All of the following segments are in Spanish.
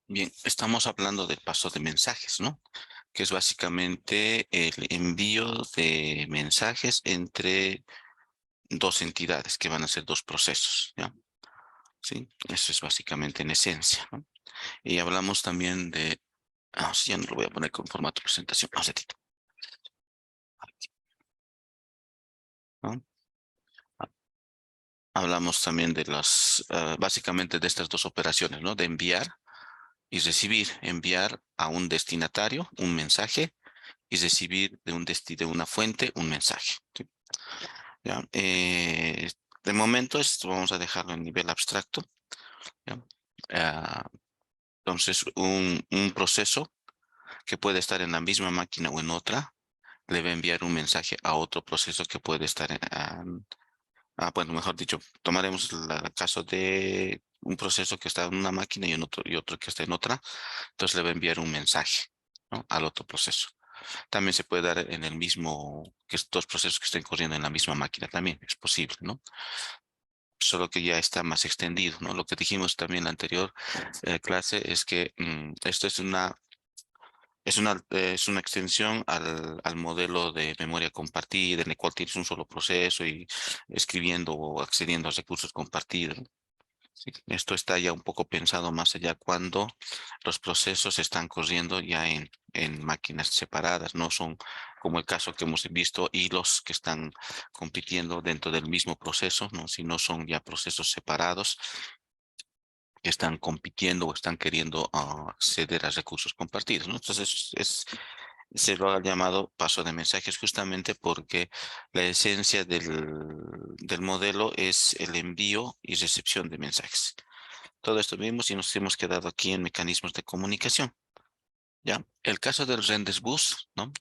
Bien, estamos hablando del paso de mensajes, ¿no? Que es básicamente el envío de mensajes entre dos entidades, que van a ser dos procesos, ¿ya? Sí, eso es básicamente en esencia, ¿no? Y hablamos también de... sí, ya no lo voy a poner con formato presentación. Un ratito, ¿no? Hablamos también de básicamente de estas dos operaciones, ¿no? De enviar y recibir. Enviar a un destinatario un mensaje y recibir de una fuente un mensaje. ¿Sí? ¿Ya? De momento esto vamos a dejarlo en nivel abstracto. ¿Ya? Ah, entonces, un proceso que puede estar en la misma máquina o en otra, le va a enviar un mensaje a otro proceso que puede estar bueno, mejor dicho, tomaremos el caso de un proceso que está en una máquina y otro que está en otra, entonces le va a enviar un mensaje, ¿no? Al otro proceso. También se puede dar en el mismo, que estos procesos que estén corriendo en la misma máquina también, es posible, ¿no? Solo que ya está más extendido, ¿no? Lo que dijimos también en la anterior clase es que esto es una extensión al modelo de memoria compartida, en el cual tienes un solo proceso y escribiendo o accediendo a recursos compartidos. Sí, esto está ya un poco pensado más allá cuando los procesos están corriendo ya en máquinas separadas, no son como el caso que hemos visto, hilos que están compitiendo dentro del mismo proceso, ¿no? Sino son ya procesos separados que están compitiendo o están queriendo acceder a recursos compartidos, ¿no? Entonces se lo ha llamado paso de mensajes justamente porque la esencia del modelo es el envío y recepción de mensajes. Todo esto vimos y nos hemos quedado aquí en mecanismos de comunicación. ¿Ya? El caso del Rendezvous, ¿no?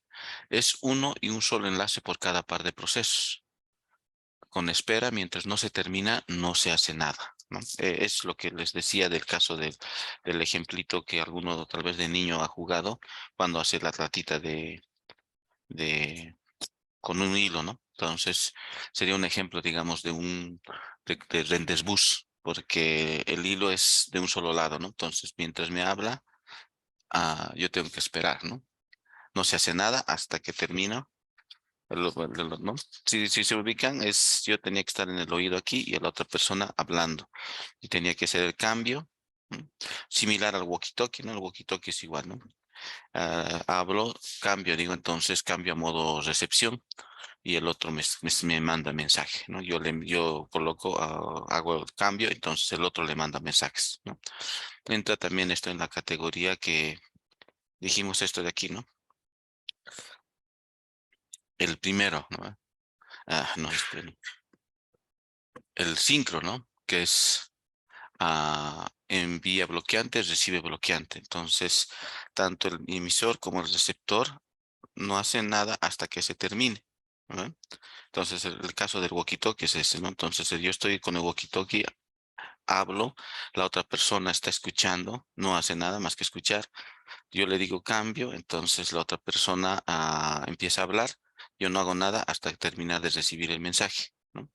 Es uno y un solo enlace por cada par de procesos. Con espera, mientras no se termina, no se hace nada, ¿no? Es lo que les decía del caso del ejemplito que alguno tal vez de niño ha jugado cuando hace la ratita de con un hilo, ¿no? Entonces, sería un ejemplo, digamos, de Rendezvous, porque el hilo es de un solo lado, ¿no? Entonces, mientras me habla, yo tengo que esperar, ¿no? No se hace nada hasta que termina. ¿No? Si se ubican, yo tenía que estar en el oído aquí y la otra persona hablando. Y tenía que hacer el cambio, ¿no? Similar al walkie-talkie, ¿no? El walkie-talkie es igual, ¿no? Hablo, cambio, digo entonces cambio a modo recepción y el otro me manda mensaje, ¿no? Yo coloco, hago el cambio, entonces el otro le manda mensajes, ¿no? Entra también esto en la categoría que dijimos esto de aquí, ¿no? El primero, ¿no? No, no. El sincro, ¿no? Que es envía bloqueante, recibe bloqueante. Entonces, tanto el emisor como el receptor no hacen nada hasta que se termine, ¿no? Entonces, el caso del walkie-talkie es ese, ¿no? Entonces, yo estoy con el walkie-talkie, hablo, la otra persona está escuchando, no hace nada más que escuchar. Yo le digo cambio, entonces la otra persona empieza a hablar. Yo no hago nada hasta terminar de recibir el mensaje, ¿no?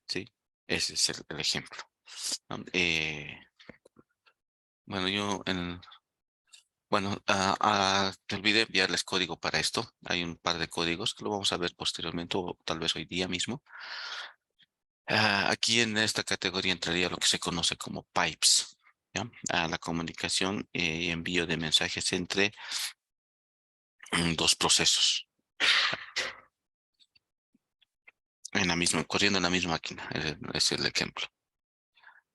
Sí, ese es el ejemplo, ¿no? Bueno, bueno, te olvidé enviarles código para esto. Hay un par de códigos que lo vamos a ver posteriormente o tal vez hoy día mismo. Aquí en esta categoría entraría lo que se conoce como pipes, ¿ya? La comunicación y envío de mensajes entre dos procesos corriendo en la misma máquina. Es el ejemplo.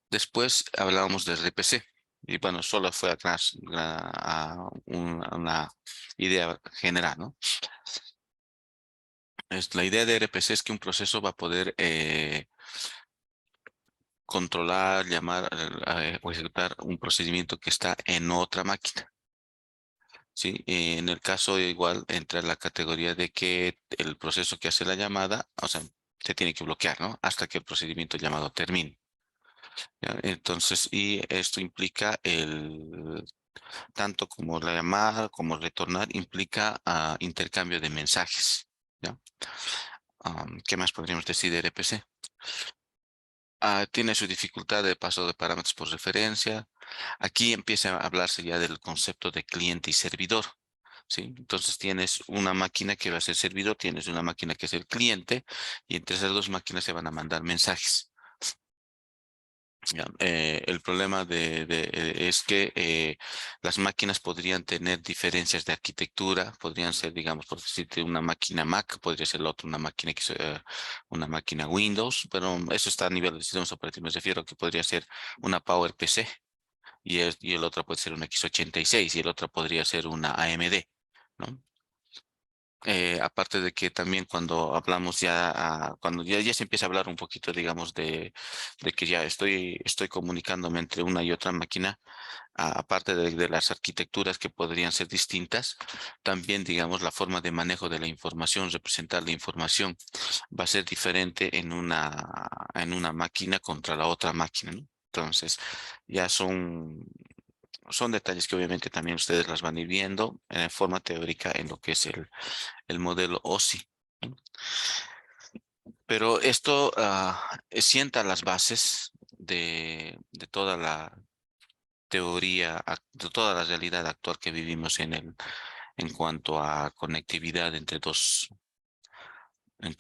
Después hablábamos de RPC. Y bueno, solo fue atrás una idea general, ¿no? La idea de RPC es que un proceso va a poder controlar, llamar o ejecutar un procedimiento que está en otra máquina. ¿Sí? En el caso igual entra la categoría de que el proceso que hace la llamada, o sea, se tiene que bloquear, ¿no? Hasta que el procedimiento llamado termine. ¿Ya? Entonces, y esto implica tanto como la llamada como retornar implica intercambio de mensajes. ¿Ya? ¿Qué más podríamos decir de RPC? Tiene su dificultad de paso de parámetros por referencia. Aquí empieza a hablarse ya del concepto de cliente y servidor. ¿Sí? Entonces tienes una máquina que va a ser servidor, tienes una máquina que es el cliente, y entre esas dos máquinas se van a mandar mensajes. Ya, el problema es que las máquinas podrían tener diferencias de arquitectura, podrían ser, digamos, por decirte, una máquina Mac, podría ser la otra una máquina, una máquina Windows, pero eso está a nivel de sistemas operativos. Me refiero a que podría ser una PowerPC y el otro puede ser una x86 y el otro podría ser una AMD, ¿no? Aparte de que también cuando hablamos ya, cuando ya se empieza a hablar un poquito, digamos, de que ya estoy comunicándome entre una y otra máquina, aparte de las arquitecturas que podrían ser distintas, también, digamos, la forma de manejo de la información, representar la información, va a ser diferente en una máquina contra la otra máquina, ¿no? Entonces, ya son detalles que obviamente también ustedes las van a ir viendo en forma teórica en lo que es el modelo OSI, ¿no? Pero esto sienta las bases de toda la teoría, de toda la realidad actual que vivimos en cuanto a conectividad entre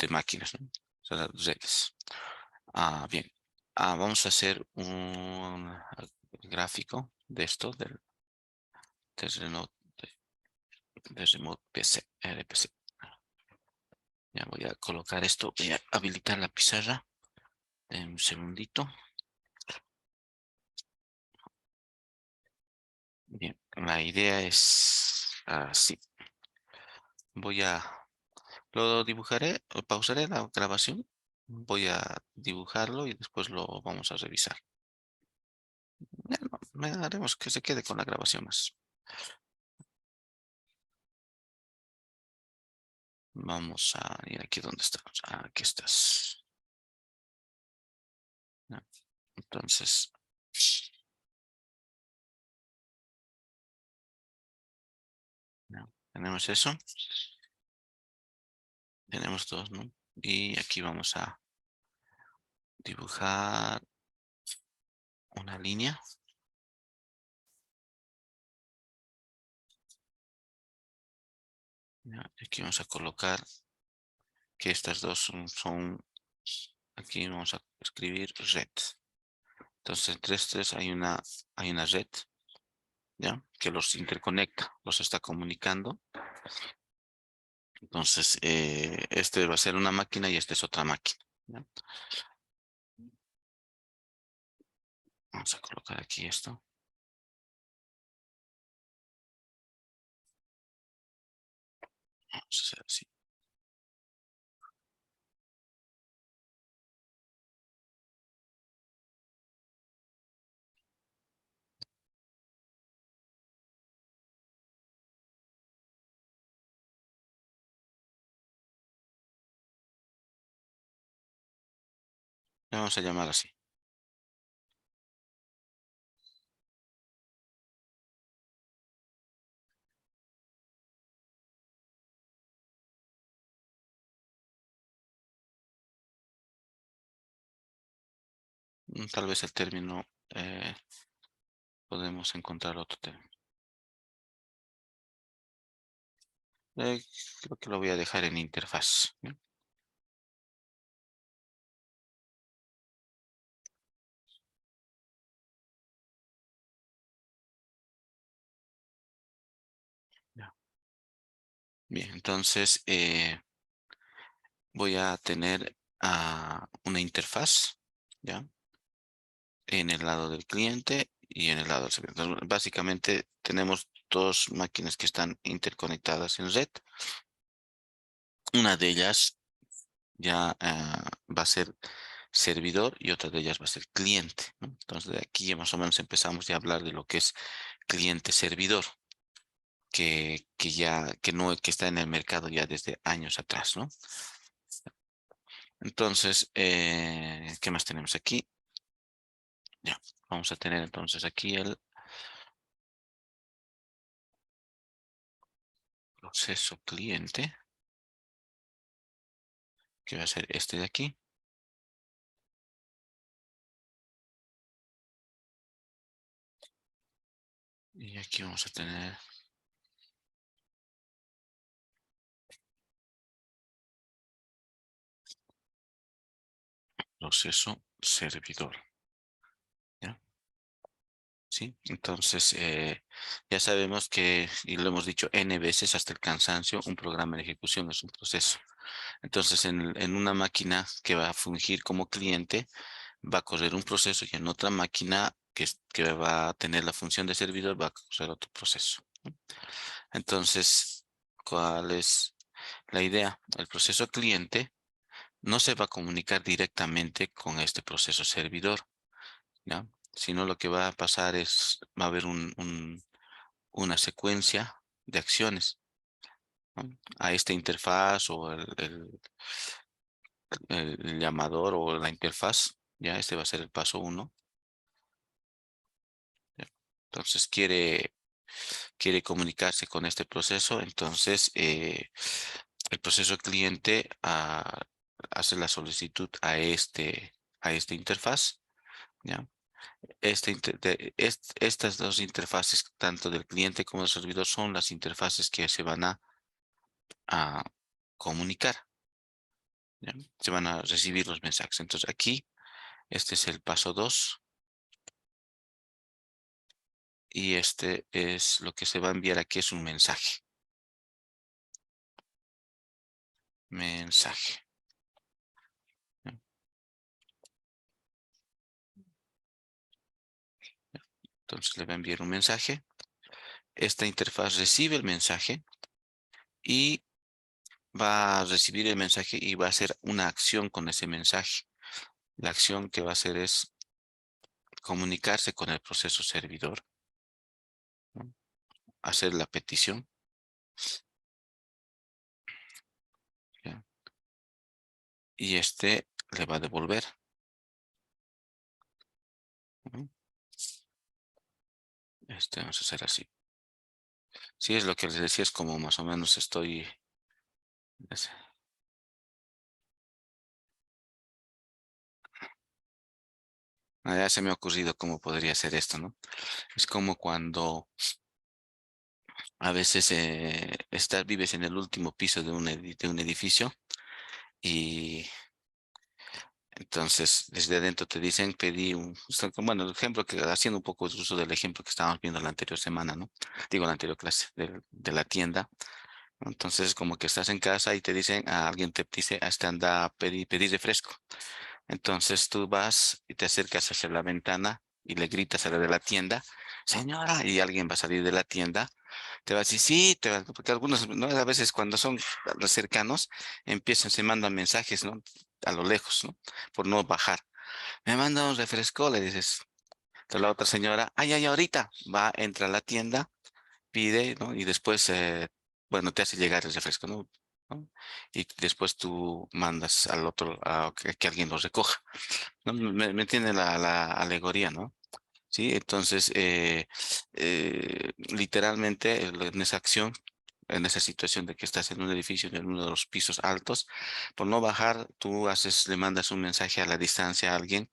máquinas, ¿no? O sea, las redes. Bien. Vamos a hacer un gráfico de esto, del remote, del remote PC, RPC. Ya voy a colocar esto, voy a habilitar la pizarra. Un segundito. Bien, la idea es así. Voy a, lo dibujaré, pausaré la grabación. Voy a dibujarlo y después lo vamos a revisar. Ya no, haremos que se quede con la grabación más. Vamos a ir aquí donde estamos. Aquí estás. Ya, entonces, ya, tenemos eso. Tenemos dos, ¿no? Y aquí vamos a dibujar una línea. Ya, aquí vamos a colocar que estas dos aquí vamos a escribir red. Entonces, entre estos hay una red, ¿ya? Que los interconecta, los está comunicando. Entonces, este va a ser una máquina y esta es otra máquina, ¿ya? Vamos a colocar aquí esto. Vamos a hacer así. Le vamos a llamar así. Tal vez el término, podemos encontrar otro término. Eh, Creo que lo voy a dejar en interfaz, ¿ya? Ya. Bien, entonces voy a tener una interfaz, ¿ya? En el lado del cliente y en el lado del servidor. Entonces, básicamente tenemos dos máquinas que están interconectadas en red. Una de ellas ya va a ser servidor y otra de ellas va a ser cliente, ¿no? Entonces de aquí ya más o menos empezamos ya a hablar de lo que es cliente-servidor, que no, que está en el mercado ya desde años atrás, ¿no? Entonces, ¿qué más tenemos aquí? Ya, vamos a tener entonces aquí el proceso cliente, que va a ser este de aquí. Y aquí vamos a tener proceso servidor. ¿Ya? ¿Sí? Entonces, ya sabemos que, y lo hemos dicho N veces hasta el cansancio, un programa de ejecución es un proceso. Entonces, en una máquina que va a fungir como cliente, va a correr un proceso y en otra máquina que va a tener la función de servidor va a correr otro proceso. Entonces, ¿cuál es la idea? El proceso cliente no se va a comunicar directamente con este proceso servidor, ¿ya? Sino lo que va a pasar es, va a haber una secuencia de acciones, ¿no? A esta interfaz o el llamador o la interfaz, ya este va a ser el paso uno. ¿Ya? Entonces quiere comunicarse con este proceso, entonces el proceso cliente hace la solicitud a esta interfaz, ¿ya? Estas dos interfaces, tanto del cliente como del servidor, son las interfaces que se van a comunicar, ¿ya? Se van a recibir los mensajes. Entonces aquí, este es el paso 2 y este es lo que se va a enviar aquí, es un mensaje. Mensaje. ¿Ya? Entonces le va a enviar un mensaje. Esta interfaz recibe el mensaje y va a recibir el mensaje y va a hacer una acción con ese mensaje. La acción que va a hacer es comunicarse con el proceso servidor, ¿no? Hacer la petición, ¿ya? Y este le va a devolver, ¿no? Este vamos a hacer así. Sí, es lo que les decía, es como más o menos estoy. es- Ya se me ha ocurrido cómo podría ser esto, ¿no? Es como cuando a veces vives en el último piso de de un edificio y entonces desde adentro te dicen bueno, el ejemplo que haciendo un poco de uso del ejemplo que estábamos viendo la anterior semana, ¿no? Digo, la anterior clase de la tienda. Entonces, como que estás en casa y te dicen, alguien te dice, hasta anda a pedir refresco. Entonces tú vas y te acercas hacia la ventana y le gritas a la de la tienda, señora, y alguien va a salir de la tienda, te va a decir, sí, porque algunos, ¿no? A veces cuando son los cercanos, se mandan mensajes, ¿no? A lo lejos, ¿no? Por no bajar. Me manda un refresco, le dices. Entonces la otra señora, ay, ay, ahorita va, entra a la tienda, pide, ¿no? Y después, bueno, te hace llegar el refresco, ¿no? ¿No? Y después tú mandas al otro a que alguien lo recoja. ¿No? Me entiende la alegoría, ¿no? Sí, entonces, literalmente en esa acción, en esa situación de que estás en un edificio, en uno de los pisos altos, por no bajar, le mandas un mensaje a la distancia a alguien,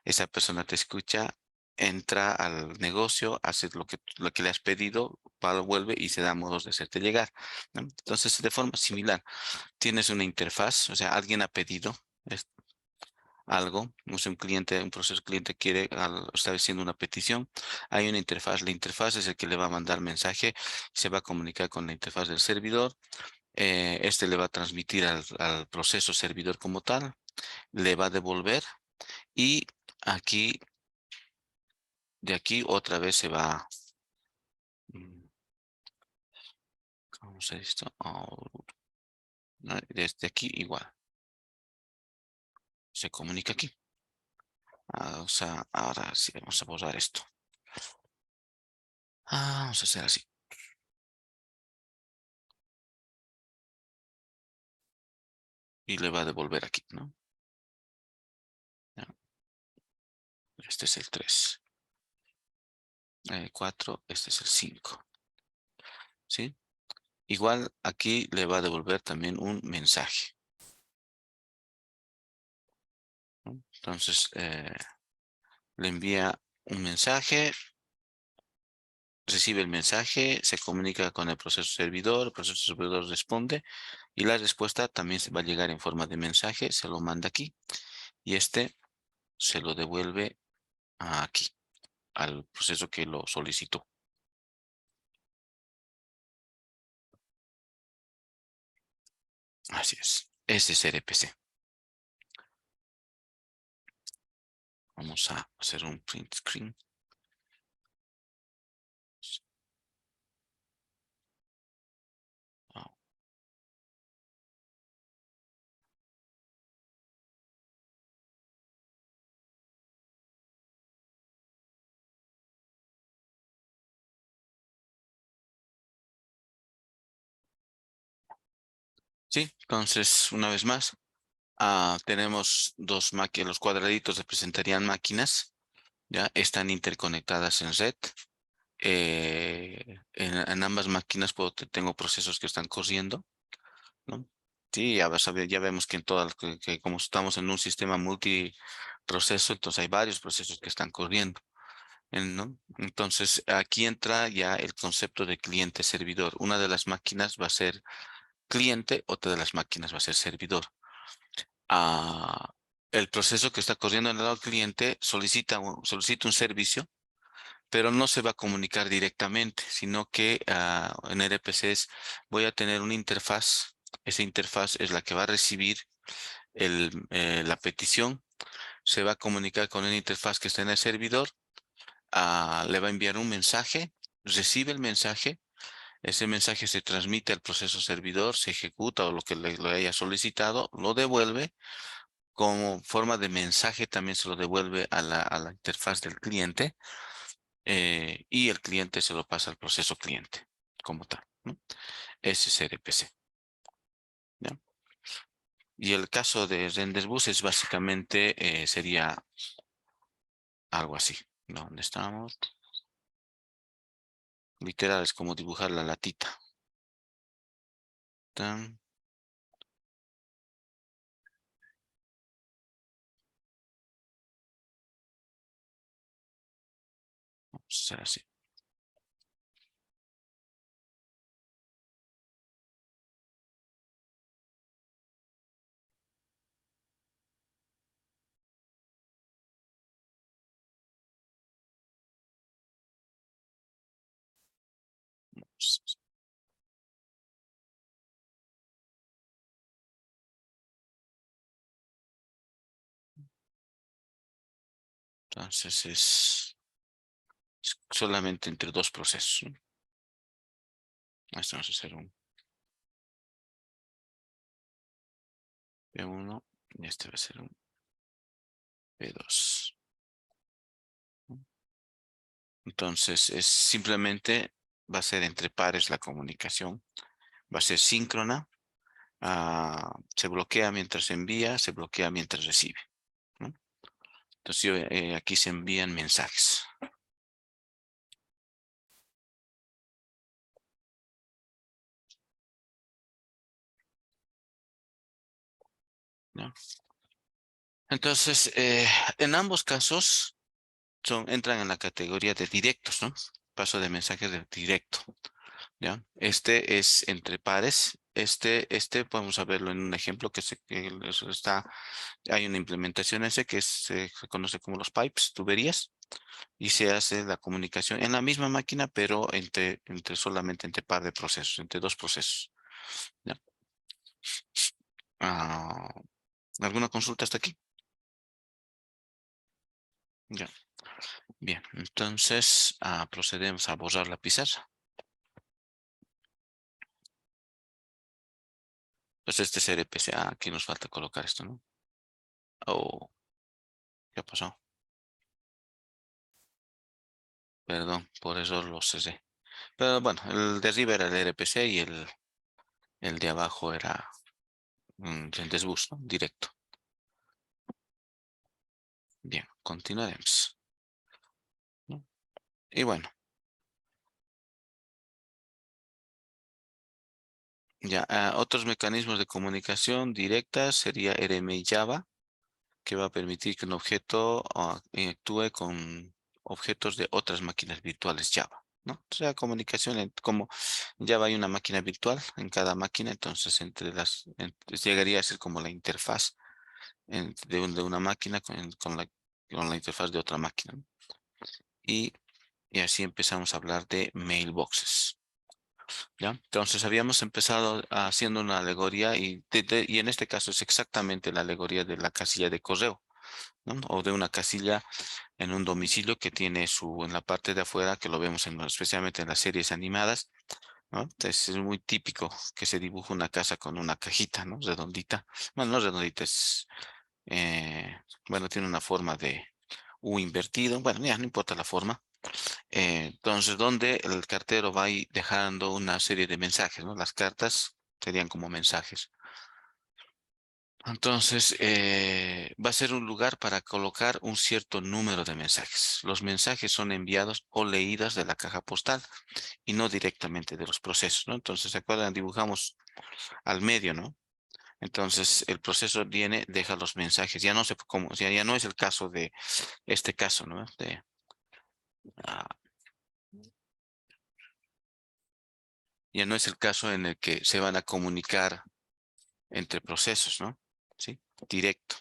esa persona te escucha, entra al negocio, hace lo que le has pedido, vuelve y se da modos de hacerte llegar, ¿no? Entonces, de forma similar, tienes una interfaz, o sea, alguien ha pedido algo, no sé, un cliente, un proceso cliente está haciendo una petición, hay una interfaz, la interfaz es el que le va a mandar mensaje, se va a comunicar con la interfaz del servidor, este le va a transmitir al proceso servidor como tal, le va a devolver y aquí, de aquí otra vez se va, mm, ¿cómo se dice esto? No, desde aquí igual, se comunica aquí. O sea, ahora sí vamos a borrar esto. Vamos a hacer así. Y le va a devolver aquí, ¿no? Ya, este es el 3. 4, este es el 5. ¿Sí? Igual aquí le va a devolver también un mensaje, ¿no? Entonces le envía un mensaje, recibe el mensaje, se comunica con el proceso servidor responde y la respuesta también se va a llegar en forma de mensaje, se lo manda aquí y este se lo devuelve aquí al proceso que lo solicitó. Así es. Ese es RPC. Vamos a hacer un print screen. Ah, sí, entonces una vez más, tenemos dos máquinas, los cuadraditos representarían máquinas, ya están interconectadas en red. En ambas máquinas tengo procesos que están corriendo, ¿no? Sí, ya vas a ver, ya vemos que en todas, que como estamos en un sistema multiproceso, entonces hay varios procesos que están corriendo, ¿no? Entonces aquí entra ya el concepto de cliente-servidor. Una de las máquinas va a ser cliente, otra de las máquinas va a ser servidor. Ah, el proceso que está corriendo en el lado cliente solicita un servicio, pero no se va a comunicar directamente, sino que en RPCs voy a tener una interfaz. Esa interfaz es la que va a recibir la petición, se va a comunicar con una interfaz que está en el servidor, le va a enviar un mensaje, recibe el mensaje, ese mensaje se transmite al proceso servidor, se ejecuta o lo que le haya solicitado, lo devuelve. Como forma de mensaje también se lo devuelve a la interfaz del cliente y el cliente se lo pasa al proceso cliente como tal, ¿no? Ese es RPC, ¿ya? Y el caso de Renderbus es básicamente, sería algo así, ¿no? ¿Dónde estamos? Literal, es como dibujar la latita. Tan, vamos a hacer así. Entonces es solamente entre dos procesos, ¿no? Esto vamos a hacer un P1 y este va a ser un P2. Entonces es simplemente va a ser entre pares la comunicación, va a ser síncrona, se bloquea mientras envía, se bloquea mientras recibe, ¿no? Entonces aquí se envían mensajes, ¿no? Entonces, en ambos casos entran en la categoría de directos, ¿no? Paso de mensajes de directo, ¿ya? Este es entre pares. Este vamos a verlo en un ejemplo hay una implementación ese que se conoce como los pipes, tuberías, y se hace la comunicación en la misma máquina, pero solamente entre par de procesos, entre dos procesos, ¿ya? Ah, ¿Alguna consulta hasta aquí? Ya, bien. Entonces, procedemos a borrar la pizarra. Pues este es RPC. Aquí nos falta colocar esto, ¿no? Oh, ¿qué pasó? Perdón, por eso lo cerré. Pero bueno, el de arriba era el RPC y el de abajo era el desbus, ¿no? Directo. Bien, continuaremos, ¿no? Y bueno, ya, otros mecanismos de comunicación directa sería RMI Java, que va a permitir que un objeto actúe con objetos de otras máquinas virtuales Java. ¿no? O sea, comunicación, como ya hay una máquina virtual en cada máquina, entonces llegaría a ser como la interfaz de una máquina con la interfaz de otra máquina, ¿no? Y, y así empezamos a hablar de mailboxes. ¿Ya? Entonces habíamos empezado haciendo una alegoría y en este caso es exactamente la alegoría de la casilla de correo, ¿no? O de una casilla en un domicilio que tiene en la parte de afuera, que lo vemos especialmente en las series animadas, ¿no? Entonces es muy típico que se dibuja una casa con una cajita, ¿no? Redondita. Bueno, no redondita, eh, bueno, tiene una forma de U invertido. Bueno, ya no importa la forma. Entonces, donde el cartero va ahí dejando una serie de mensajes, ¿no? Las cartas serían como mensajes. Entonces, va a ser un lugar para colocar un cierto número de mensajes. Los mensajes son enviados o leídas de la caja postal y no directamente de los procesos, ¿no? Entonces, ¿se acuerdan? Dibujamos al medio, ¿no? Entonces, el proceso viene, deja los mensajes. Ya no sé cómo, o sea, ya no es el caso de este caso, ¿no? Ah, ya no es el caso en el que se van a comunicar entre procesos, ¿no? Sí, directo.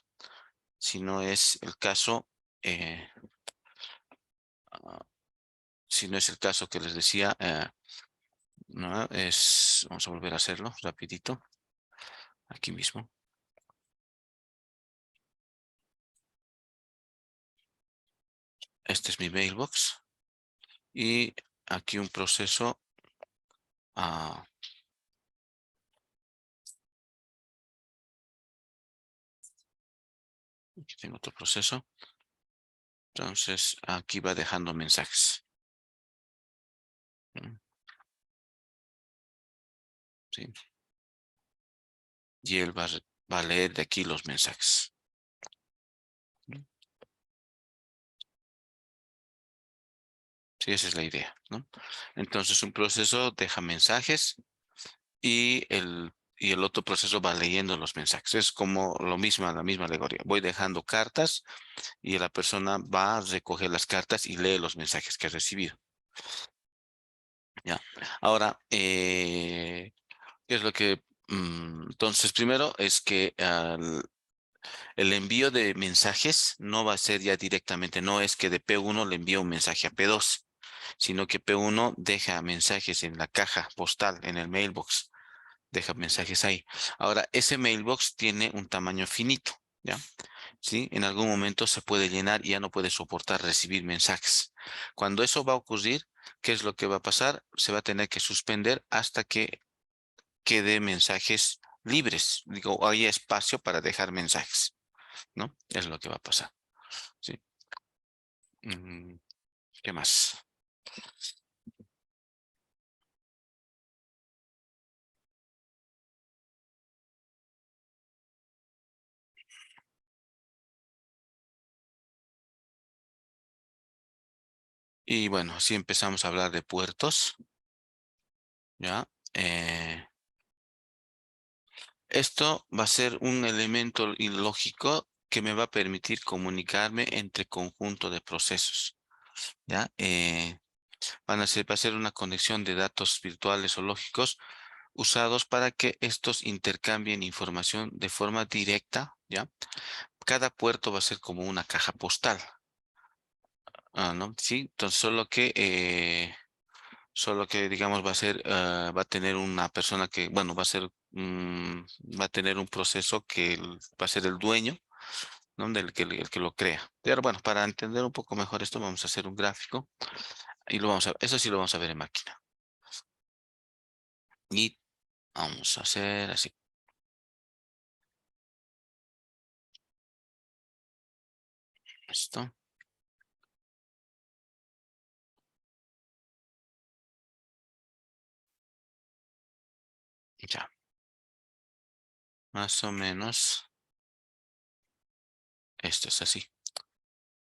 Si no es el caso, eh, ah, si no es el caso que les decía, no, vamos a volver a hacerlo rapidito, aquí mismo. Este es mi mailbox y aquí un proceso, ah, aquí tengo otro proceso. Entonces aquí va dejando mensajes. ¿No? ¿Sí? Y él va a leer de aquí los mensajes. ¿No? Sí, esa es la idea, ¿no? Entonces un proceso deja mensajes y el otro proceso va leyendo los mensajes. Es como la misma alegoría. Voy dejando cartas y la persona va a recoger las cartas y lee los mensajes que ha recibido. ¿Ya? Ahora, ¿qué es lo que... entonces, primero es que el envío de mensajes no va a ser ya directamente, no es que de P1 le envíe un mensaje a P2, sino que P1 deja mensajes en la caja postal, en el mailbox, deja mensajes ahí. Ahora, ese mailbox tiene un tamaño finito, ¿ya? ¿Sí? En algún momento se puede llenar y ya no puede soportar recibir mensajes. Cuando eso va a ocurrir, ¿qué es lo que va a pasar? Se va a tener que suspender hasta que quede mensajes libres. Digo, hay espacio para dejar mensajes, ¿no? Es lo que va a pasar. ¿Sí? Mm, ¿Qué más? Y bueno, así empezamos a hablar de puertos, ¿ya? Esto va a ser un elemento ilógico que me va a permitir comunicarme entre conjunto de procesos, ¿ya? Va a ser una conexión de datos virtuales o lógicos usados para que estos intercambien información de forma directa, ¿ya? Cada puerto va a ser como una caja postal, ¿no? Sí, entonces solo que digamos va a tener una persona que, bueno, va a tener un proceso que va a ser el dueño, ¿no? El que lo crea. Pero bueno, para entender un poco mejor esto, vamos a hacer un gráfico y eso sí lo vamos a ver en máquina. Y vamos a hacer así, esto, ya, más o menos esto es así.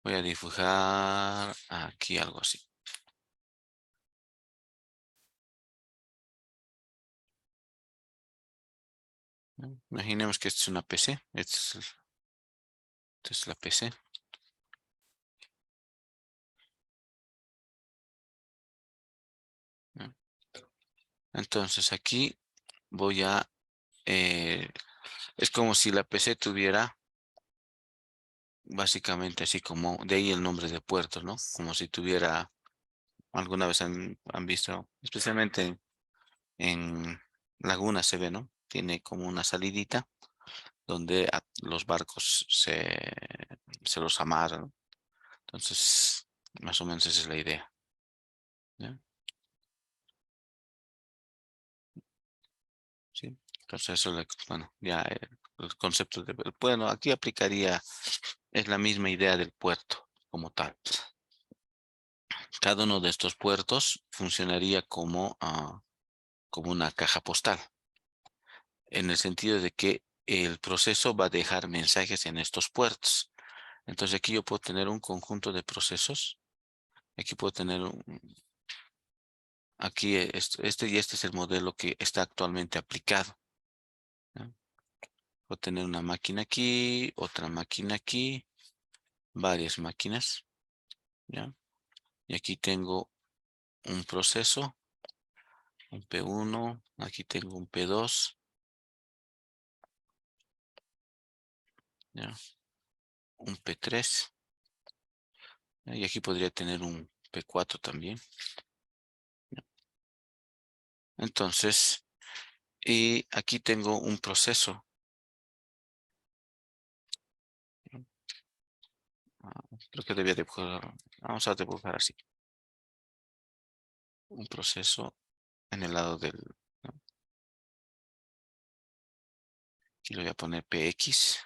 Voy a dibujar aquí algo así. ¿No? Imaginemos que esta es una PC. Esta es la PC. Entonces aquí voy a, es como si la PC tuviera básicamente así como, de ahí el nombre de puertos, ¿no? Como si tuviera, alguna vez han visto, especialmente en Laguna se ve, ¿no? Tiene como una salidita donde los barcos se los amarran, ¿no? Entonces, más o menos esa es la idea, ¿ya? Sí. Entonces, eso, bueno, ya el concepto de, bueno, aquí aplicaría, es la misma idea del puerto como tal. Cada uno de estos puertos funcionaría como, como una caja postal, en el sentido de que el proceso va a dejar mensajes en estos puertos. Entonces aquí yo puedo tener un conjunto de procesos. Aquí puedo tener aquí este y este es el modelo que está actualmente aplicado, ¿ya? Puedo tener una máquina aquí, otra máquina aquí, varias máquinas, ¿ya? Y aquí tengo un proceso, un P1, aquí tengo un P2, ¿ya? Un P3, ¿ya? Y aquí podría tener un P4 también, ¿ya? Entonces, y aquí tengo un proceso, ¿ya? Creo que debía dibujar, vamos a dibujar así, un proceso en el lado del, ¿no? Aquí le voy a poner PX,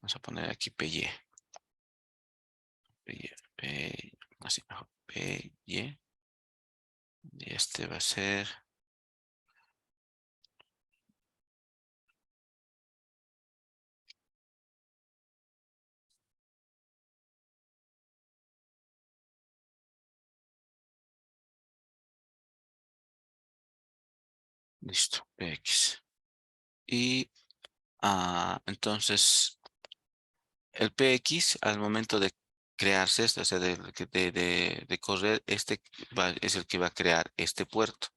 vamos a poner aquí PY, PY, así mejor, PY, y este va a ser, listo, PX. Y entonces el PX al momento de crearse, o sea, de correr, es el que va a crear este puerto.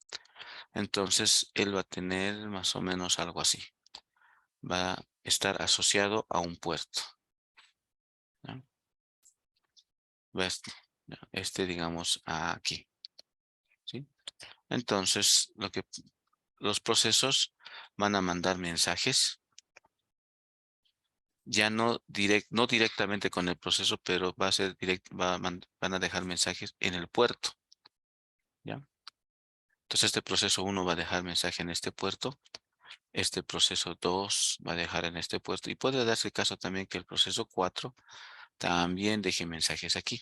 Entonces él va a tener más o menos algo así. Va a estar asociado a un puerto, ¿no? Va a digamos, aquí, ¿sí? Entonces, los procesos van a mandar mensajes, ya no directamente con el proceso, pero va a ser van a dejar mensajes en el puerto, ¿ya? Entonces, este proceso uno va a dejar mensaje en este puerto, este proceso 2 va a dejar en este puerto, y puede darse caso también que el proceso 4 también deje mensajes aquí,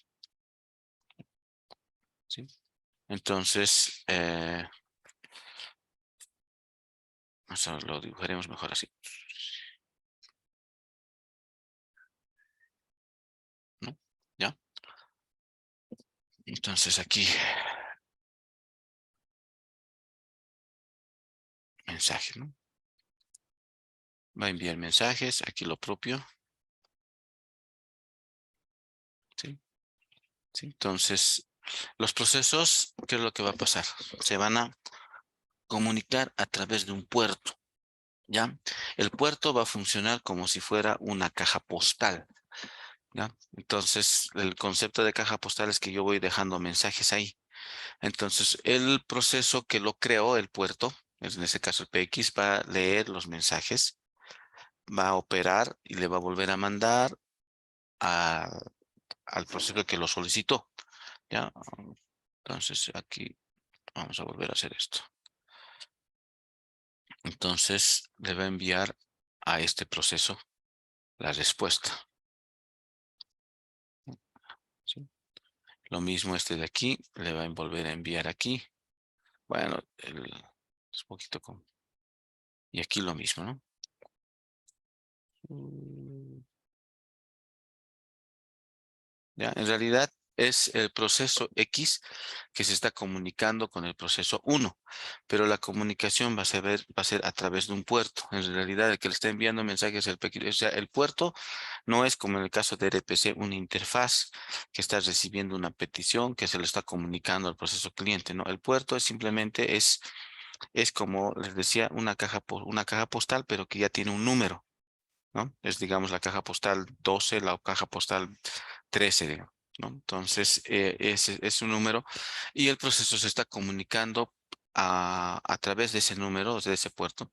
¿sí? Entonces, lo dibujaremos mejor así, ¿no? ¿Ya? Entonces aquí, mensaje, ¿no? Va a enviar mensajes, aquí lo propio, ¿sí? ¿Sí? Entonces, los procesos, ¿qué es lo que va a pasar? Se van a comunicar a través de un puerto, ¿ya? El puerto va a funcionar como si fuera una caja postal, ¿ya? Entonces, el concepto de caja postal es que yo voy dejando mensajes ahí. Entonces, el proceso que lo creó, el puerto, en este caso el PX, va a leer los mensajes, va a operar y le va a volver a mandar a- al proceso que lo solicitó, ¿ya? Entonces, aquí vamos a volver a hacer esto. Entonces, le va a enviar a este proceso la respuesta, ¿sí? Lo mismo este de aquí, le va a volver a enviar aquí. Bueno, es un poquito con... Y aquí lo mismo, ¿no? Mm, Ya, en realidad es el proceso X que se está comunicando con el proceso 1, pero la comunicación va a ser a través de un puerto. En realidad, el que le está enviando mensajes es o sea, el puerto no es como en el caso de RPC, una interfaz que está recibiendo una petición que se le está comunicando al proceso cliente, ¿no? El puerto es simplemente es como les decía, una caja postal, pero que ya tiene un número, ¿no? Es, digamos, la caja postal 12, la caja postal 13, digamos, ¿no? Entonces, ese es un número y el proceso se está comunicando a través de ese número, o sea, de ese puerto,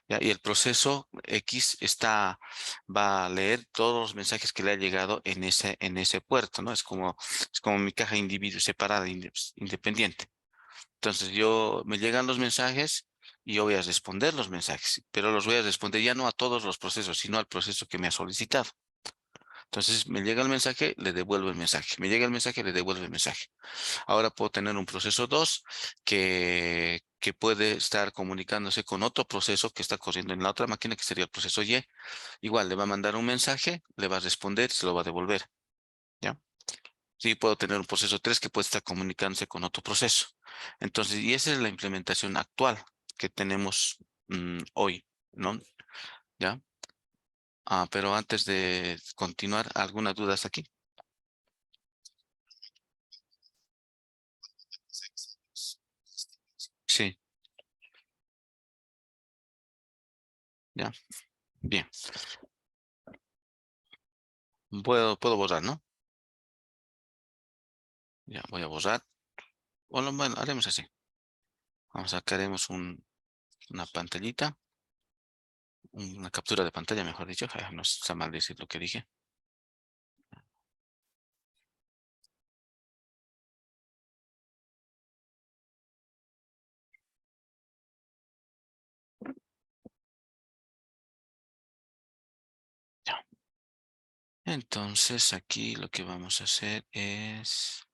¿ya? Y el proceso X va a leer todos los mensajes que le ha llegado en ese puerto, ¿no? Es como mi caja individuo, separada, independiente. Entonces me llegan los mensajes y yo voy a responder los mensajes, pero los voy a responder ya no a todos los procesos, sino al proceso que me ha solicitado. Entonces me llega el mensaje, le devuelvo el mensaje. Me llega el mensaje, le devuelvo el mensaje. Ahora puedo tener un proceso 2 que puede estar comunicándose con otro proceso que está corriendo en la otra máquina, que sería el proceso Y. Igual le va a mandar un mensaje, le va a responder, se lo va a devolver. ¿Ya? Sí, puedo tener un proceso 3 que puede estar comunicándose con otro proceso. Entonces, y esa es la implementación actual que tenemos hoy, ¿no? ¿Ya? Pero antes de continuar, ¿alguna duda hasta aquí? Sí, ya, bien. Puedo borrar, ¿no? Ya, voy a borrar. Bueno, haremos así. Vamos a sacaremos una pantallita, una captura de pantalla, mejor dicho. No está mal decir lo que dije. Ya. Entonces, aquí lo que vamos a hacer es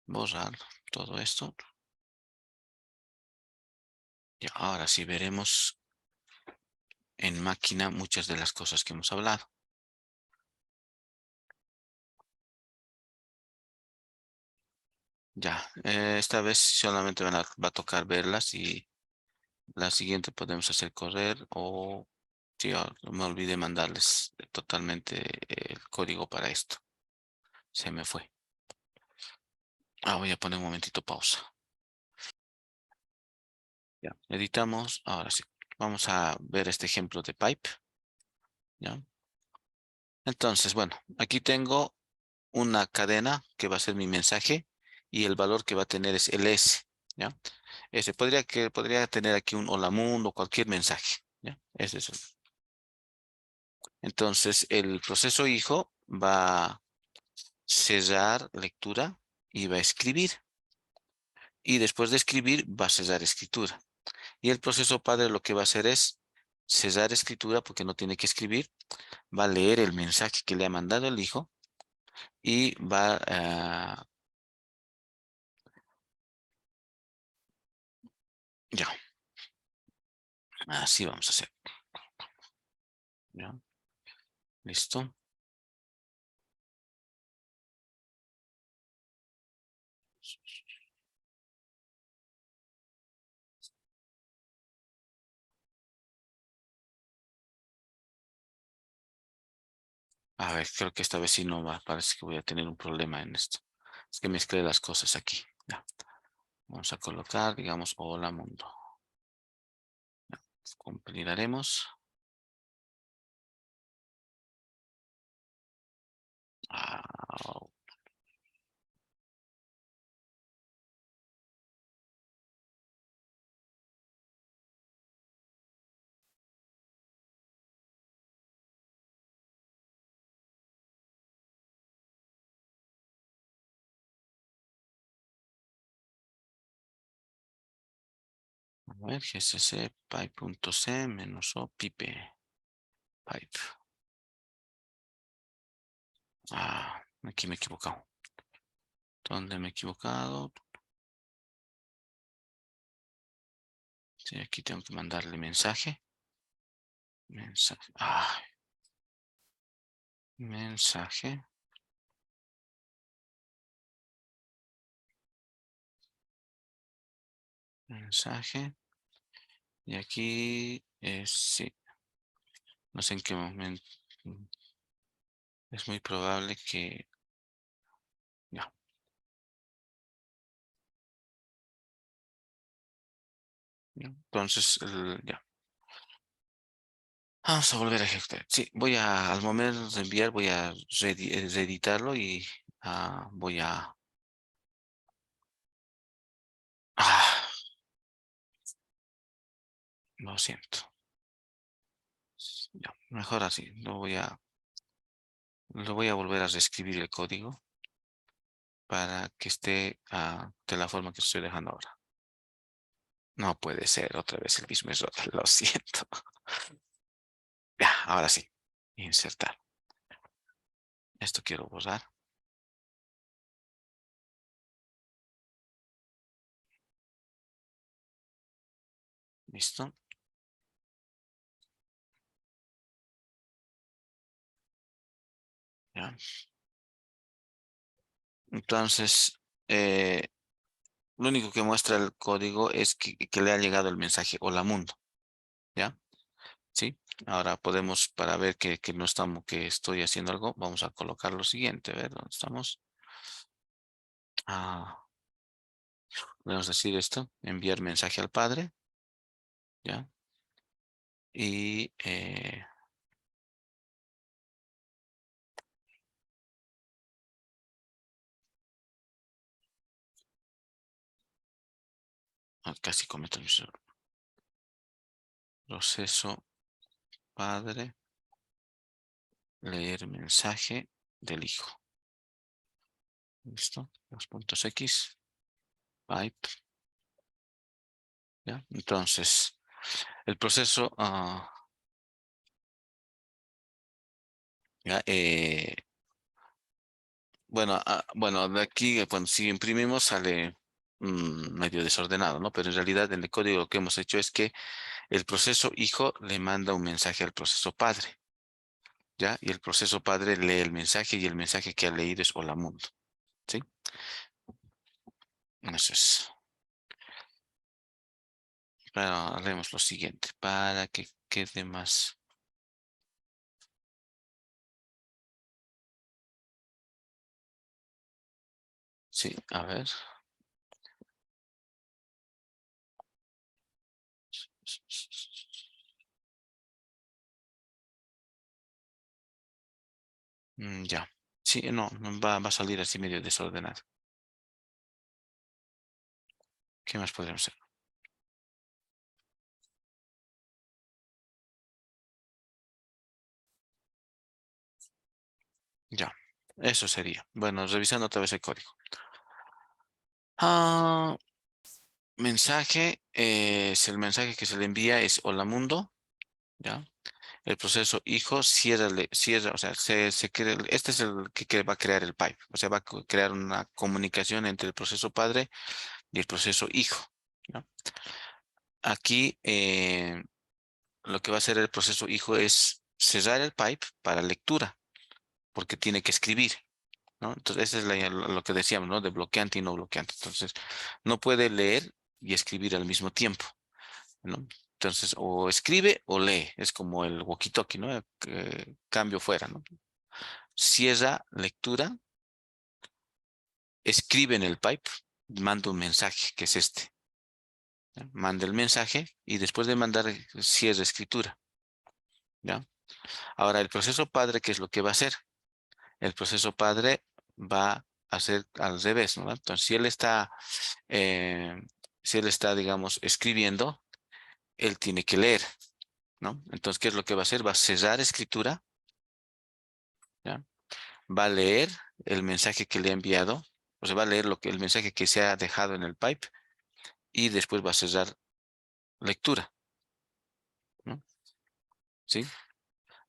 borrar todo esto. Y ahora sí veremos en máquina muchas de las cosas que hemos hablado. Ya, esta vez solamente va a tocar verlas y la siguiente podemos hacer correr o sí, me olvidé mandarles totalmente el código para esto. Se me fue. Voy a poner un momentito pausa. Ya, editamos. Ahora sí. Vamos a ver este ejemplo de pipe. ¿Ya? Entonces, bueno, aquí tengo una cadena que va a ser mi mensaje y el valor que va a tener es el S. ¿Ya? Ese podría tener aquí un hola mundo o cualquier mensaje. ¿Ya? Ese es Entonces, el proceso hijo va a cesar lectura y va a escribir. Y después de escribir, va a cesar escritura. Y el proceso padre lo que va a hacer es cesar escritura porque no tiene que escribir. Va a leer el mensaje que le ha mandado el hijo y ya, así vamos a hacer. Ya, listo. A ver, creo que esta vez sí no va. Parece que voy a tener un problema en esto. Es que mezclé las cosas aquí. Ya. Vamos a colocar, digamos, hola mundo. Compilaremos. Ah, a ver, gcc pipe.c menos o pipe. Pipe. Aquí me he equivocado. ¿Dónde me he equivocado? Sí, aquí tengo que mandarle mensaje. Mensaje. Mensaje. mensaje. Y aquí, sí, no sé en qué momento. Es muy probable que, ya, ya. Entonces, ya. Vamos a volver a ejecutar. Sí, al momento de enviar, voy a reeditarlo y voy a, ah, lo siento. Ya, mejor así. Lo voy a volver a reescribir el código para que esté de la forma que estoy dejando ahora. No puede ser otra vez el mismo error. Lo siento. Ya, ahora sí. Insertar. Esto quiero borrar. Listo. Ya. Entonces, lo único que muestra el código es que le ha llegado el mensaje Hola Mundo. ¿Ya? ¿Sí? Ahora podemos, para ver que no estamos, que estoy haciendo algo, vamos a colocar lo siguiente. A ver, ¿dónde estamos? Ah, Podemos decir esto, enviar mensaje al padre. ¿Ya? Y casi cometo el mismo error. Proceso padre, leer mensaje del hijo. ¿Listo? Los puntos X, pipe. ¿Ya? Entonces, el proceso, ya, bueno, de aquí, bueno, si imprimimos sale medio desordenado, ¿no? Pero en realidad en el código lo que hemos hecho es que el proceso hijo le manda un mensaje al proceso padre, ¿ya? Y el proceso padre lee el mensaje y el mensaje que ha leído es hola mundo, ¿sí? Eso es. Pero haremos lo siguiente para que quede más. Sí, a ver. Ya. Sí, no va a salir así medio desordenado. ¿Qué más podríamos hacer? Ya. Eso sería. Bueno, revisando otra vez el código. Ah, mensaje, es el mensaje que se le envía es hola mundo, ¿ya? El proceso hijo cierra, o sea, este es el que va a crear el pipe, o sea, va a crear una comunicación entre el proceso padre y el proceso hijo, ¿ya? Aquí, lo que va a hacer el proceso hijo es cerrar el pipe para lectura, porque tiene que escribir, ¿no? Entonces, ese es lo que decíamos, ¿no? De bloqueante y no bloqueante. Entonces, no puede leer y escribir al mismo tiempo, ¿no? Entonces, o escribe o lee, es como el walkie-talkie, ¿no? Cambio fuera, ¿no? Cierra lectura, escribe en el pipe, manda un mensaje, que es este, ¿ya? Manda el mensaje y después de mandar, cierra escritura, ¿ya? Ahora, el proceso padre, ¿qué es lo que va a hacer? El proceso padre va a hacer al revés, ¿no? Entonces, eh, si él está, digamos, escribiendo, él tiene que leer, ¿no? Entonces, ¿qué es lo que va a hacer? Va a cerrar escritura, ¿ya? Va a leer el mensaje que le ha enviado, o sea, va a leer el mensaje que se ha dejado en el pipe y después va a cerrar lectura, ¿no? ¿Sí?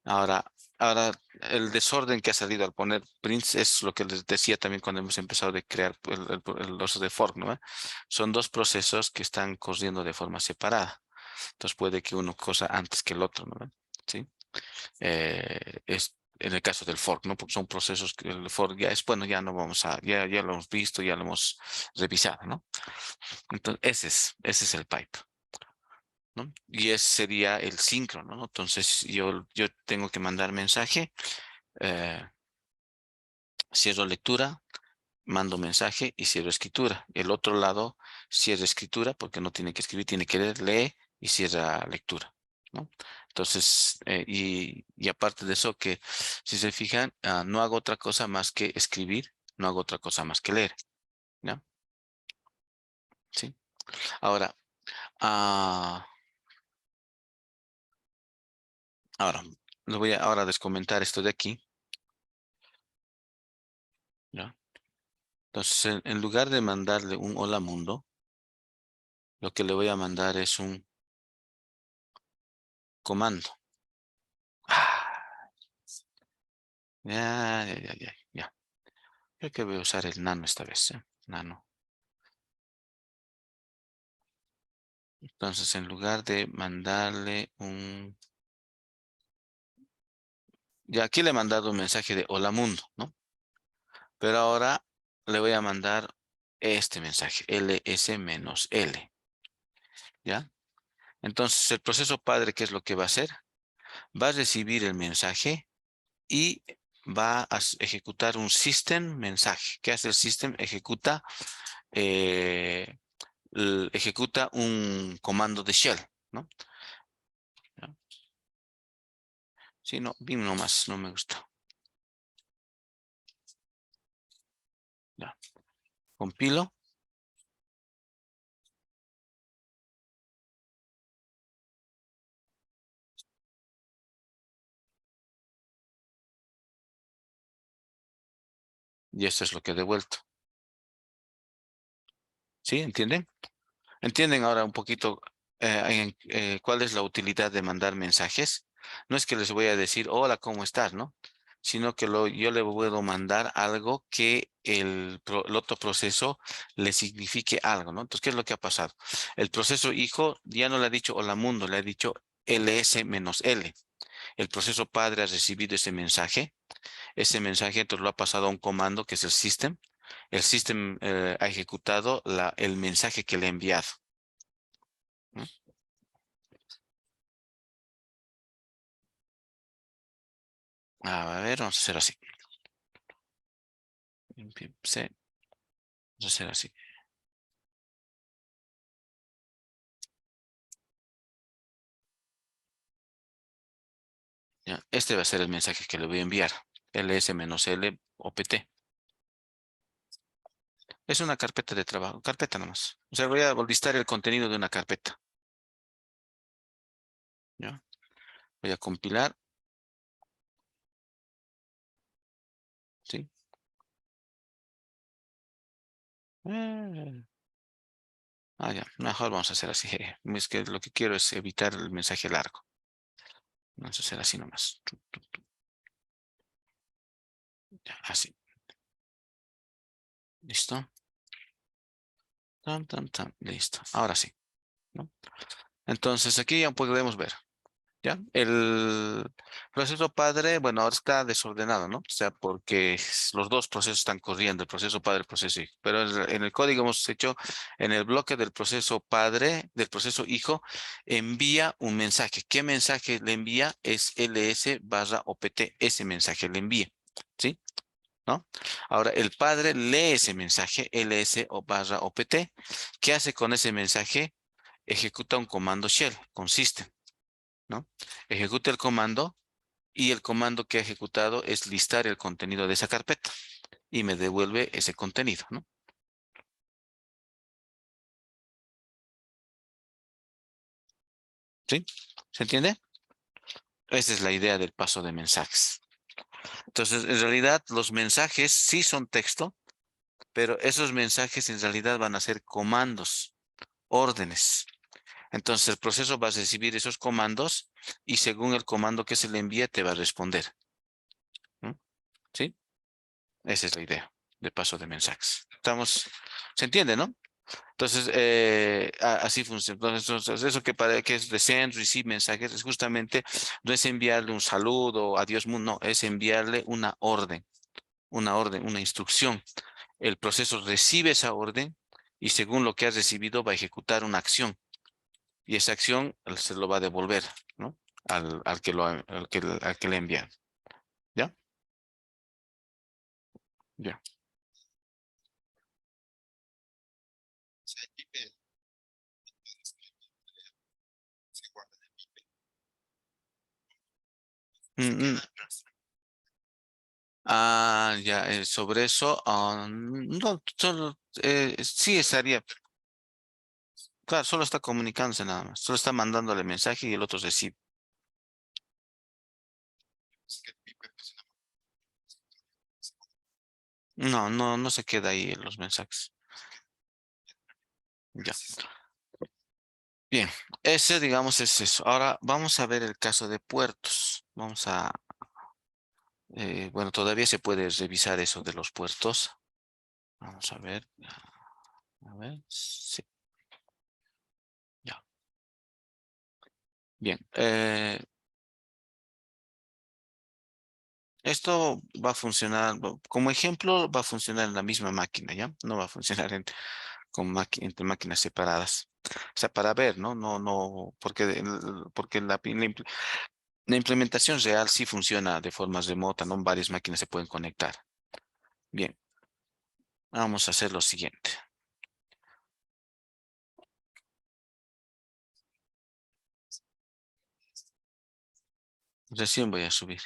Ahora, ahora el desorden que ha salido al poner prints es lo que les decía también cuando hemos empezado de crear el uso de fork, ¿no? Son dos procesos que están corriendo de forma separada. Entonces puede que uno cosa antes que el otro, ¿no? ¿Sí? Es en el caso del fork, ¿no? Porque son procesos que el fork ya es, bueno, ya no vamos a, ya lo hemos visto, ya lo hemos revisado, ¿no? Entonces, ese es el pipe, ¿no? Y ese sería el síncrono, ¿no? Entonces, yo tengo que mandar mensaje, eh, cierro lectura, mando mensaje y cierro escritura. El otro lado cierra escritura porque no tiene que escribir, tiene que leer, lee y cierra lectura, ¿no? Entonces, y aparte de eso, que si se fijan, no hago otra cosa más que escribir, no hago otra cosa más que leer, ¿ya? ¿Sí? Ahora, ah, ahora, lo voy a ahora descomentar esto de aquí, ¿ya? Entonces, en lugar de mandarle un hola mundo, lo que le voy a mandar es un comando. Ah, ya. Creo que voy a usar el nano esta vez, ¿eh? Nano. Entonces, en lugar de mandarle un... Ya aquí le he mandado un mensaje de hola mundo, ¿no? Pero ahora le voy a mandar este mensaje, ls-l, ¿ya? Entonces, el proceso padre, ¿qué es lo que va a hacer? Va a recibir el mensaje y va a ejecutar un system mensaje. ¿Qué hace el system? Ejecuta un comando de shell, ¿no? ¿Ya? Sí, no, Vim nomás, no me gusta. Ya. Compilo y esto es lo que he devuelto. ¿Sí? ¿Entienden? ¿Entienden ahora un poquito cuál es la utilidad de mandar mensajes? No es que les voy a decir, hola, ¿cómo estás? ¿No? Sino que yo le puedo mandar algo que el otro proceso le signifique algo, ¿no? Entonces, ¿qué es lo que ha pasado? El proceso hijo ya no le ha dicho hola mundo, le ha dicho ls-l. El proceso padre ha recibido ese mensaje entonces lo ha pasado a un comando que es el system. El system ha ejecutado el mensaje que le ha enviado, ¿no? A ver, vamos a hacer así. Sí, vamos a hacer así. Ya, este va a ser el mensaje que le voy a enviar. ls-l opt. Es una carpeta de trabajo, carpeta nomás. O sea, voy a listar el contenido de una carpeta. ¿Ya? Voy a compilar. ¿Sí? Eh, ya, mejor vamos a hacer así. Es que lo que quiero es evitar el mensaje largo. Vamos a hacer así nomás. Ya, así. ¿Listo? Tan, tan, tan. Listo. Ahora sí, ¿no? Entonces aquí ya podemos ver. ¿Ya? El proceso padre, bueno, ahora está desordenado, ¿no? O sea, porque los dos procesos están corriendo, el proceso padre y el proceso hijo. Pero en el código hemos hecho, en el bloque del proceso padre, del proceso hijo, envía un mensaje. ¿Qué mensaje le envía? Es ls-opt, ese mensaje le envía, ¿sí? ¿No? Ahora, el padre lee ese mensaje, ls-opt. ¿Qué hace con ese mensaje? Ejecuta un comando shell, consiste, ¿no? Ejecuta el comando y el comando que ha ejecutado es listar el contenido de esa carpeta y me devuelve ese contenido, ¿no? ¿Sí? ¿Se entiende? Esa es la idea del paso de mensajes. Entonces, en realidad, los mensajes sí son texto, pero esos mensajes en realidad van a ser comandos, órdenes. Entonces, el proceso va a recibir esos comandos y según el comando que se le envía, te va a responder, ¿no? ¿Sí? Esa es la idea de paso de mensajes. ¿Se entiende, no? Entonces, así funciona. Entonces, eso que es de send, receive mensajes, es justamente, no es enviarle un saludo, adiós mundo, no, es enviarle una orden, una instrucción. El proceso recibe esa orden y según lo que ha recibido va a ejecutar una acción y esa acción se lo va a devolver, ¿no? Al que le envía. ¿Ya? Ya. Mm, mm. Ya, sobre eso, no, solo, sí estaría, claro, solo está comunicándose nada más, solo está mandándole mensaje y el otro recibe. No, no, no se queda ahí en los mensajes. Ya. Bien, ese, digamos, es eso. Ahora vamos a ver el caso de puertos. Bueno, todavía se puede revisar eso de los puertos. Vamos a ver, sí, ya. Bien, esto va a funcionar, como ejemplo, va a funcionar en la misma máquina, ¿ya? No va a funcionar entre máquinas separadas. O sea, para ver, ¿no? No, no, porque la implementación real sí funciona de forma remota, ¿no? Varias máquinas se pueden conectar. Bien, vamos a hacer lo siguiente. Recién voy a subir.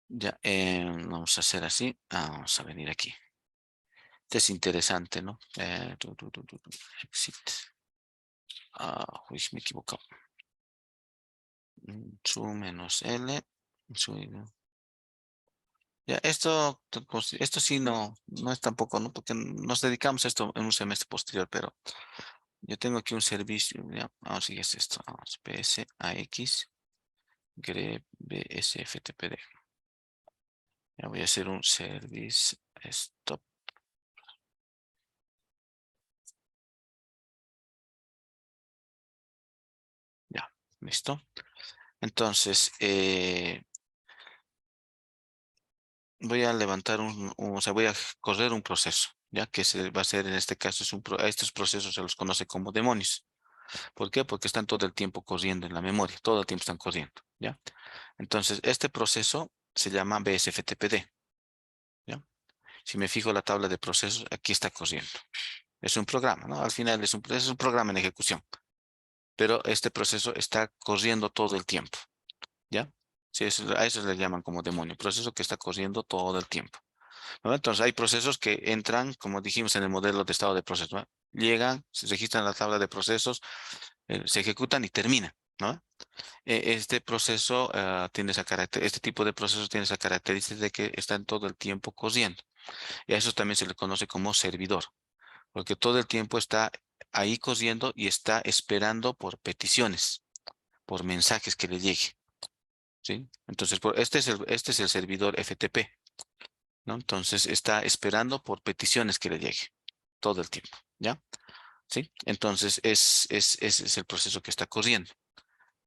Ya, vamos a hacer así. Vamos a venir aquí. Este es interesante, ¿no? Exit. Uy, me he equivocado. Su menos L. Su, ya, esto sí no es tampoco, ¿no? Porque nos dedicamos a esto en un semestre posterior, pero yo tengo aquí un servicio. Ya, vamos a ver si es esto. Vamos, PSAX, grep, BSFTPD. Ya voy a hacer un service stop. Ya, listo. Entonces, voy a levantar o sea, voy a correr un proceso, ya que se va a ser en este caso, a estos procesos se los conoce como demonios. ¿Por qué? Porque están todo el tiempo corriendo en la memoria, todo el tiempo están corriendo, ¿ya? Entonces, este proceso se llama BSFTPD, ¿ya? Si me fijo la tabla de procesos, aquí está corriendo. Es un programa, ¿no? Al final es un programa en ejecución, pero este proceso está corriendo todo el tiempo, ¿ya? Sí, a eso le llaman como demonio, proceso que está corriendo todo el tiempo. ¿No? Entonces hay procesos que entran, como dijimos en el modelo de estado de proceso, ¿no? Llegan, se registran en la tabla de procesos, se ejecutan y terminan, ¿no? Este proceso este tipo de procesos tiene esa característica de que están todo el tiempo corriendo. Y a eso también se le conoce como servidor, porque todo el tiempo está ahí corriendo y está esperando por peticiones, por mensajes que le llegue, ¿sí? Entonces, este es el servidor FTP. ¿No? Entonces está esperando por peticiones que le llegue todo el tiempo, ¿ya? ¿Sí? Entonces ese es el proceso que está corriendo,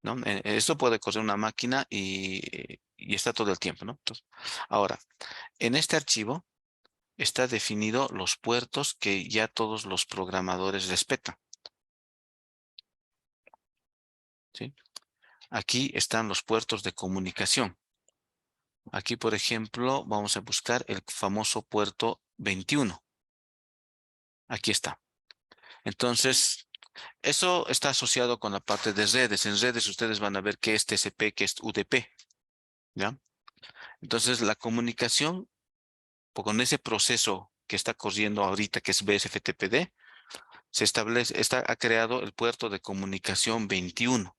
¿no? Esto puede correr una máquina y está todo el tiempo, ¿no? Entonces, ahora, en este archivo está definido los puertos que ya todos los programadores respetan, ¿sí? Aquí están los puertos de comunicación. Aquí, por ejemplo, vamos a buscar el famoso puerto 21. Aquí está. Entonces, eso está asociado con la parte de redes. En redes ustedes van a ver qué es TCP, qué es UDP, ¿ya? Entonces, la comunicación con ese proceso que está corriendo ahorita, que es BSFTPD, ha creado el puerto de comunicación 21.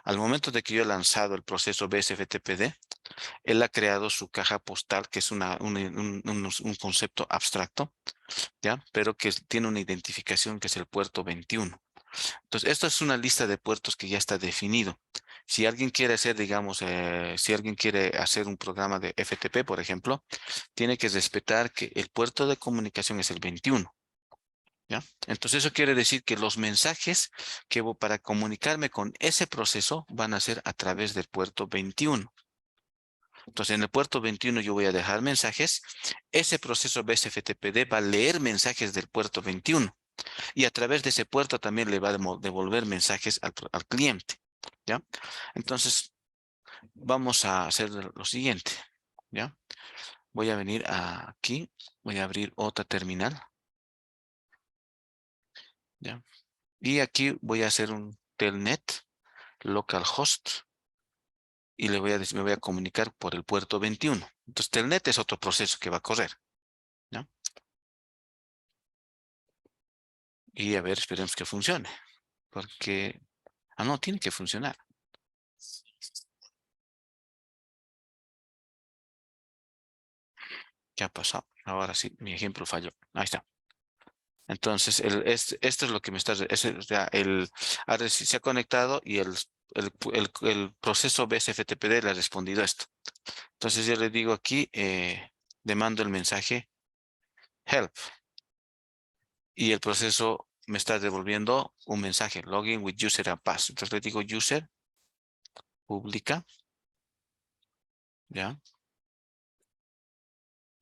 Al momento de que yo he lanzado el proceso BSFTPD, él ha creado su caja postal, que es un concepto abstracto, ¿ya? Pero que tiene una identificación que es el puerto 21. Entonces, esto es una lista de puertos que ya está definido. Si alguien quiere hacer, digamos, si alguien quiere hacer un programa de FTP, por ejemplo, tiene que respetar que el puerto de comunicación es el 21, ¿ya? Entonces, eso quiere decir que los mensajes para comunicarme con ese proceso van a ser a través del puerto 21. Entonces, en el puerto 21 yo voy a dejar mensajes. Ese proceso BSFTPD va a leer mensajes del puerto 21. Y a través de ese puerto también le va a devolver mensajes al cliente, ¿ya? Entonces, vamos a hacer lo siguiente, ¿ya? Voy a venir aquí, voy a abrir otra terminal, ¿ya? Y aquí voy a hacer un telnet localhost y le voy a decir, me voy a comunicar por el puerto 21. Entonces, telnet es otro proceso que va a correr, ¿ya? Y a ver, esperemos que funcione, porque, no, tiene que funcionar. ¿Qué ha pasado? Ahora sí, mi ejemplo falló. Ahí está. Entonces, esto es lo que me está, o sea, ahora sí se ha conectado y el proceso BSFTPD le ha respondido esto. Entonces yo le digo aquí, le mando el mensaje help y el proceso me está devolviendo un mensaje login with user and pass. Entonces le digo user, publica, ¿ya?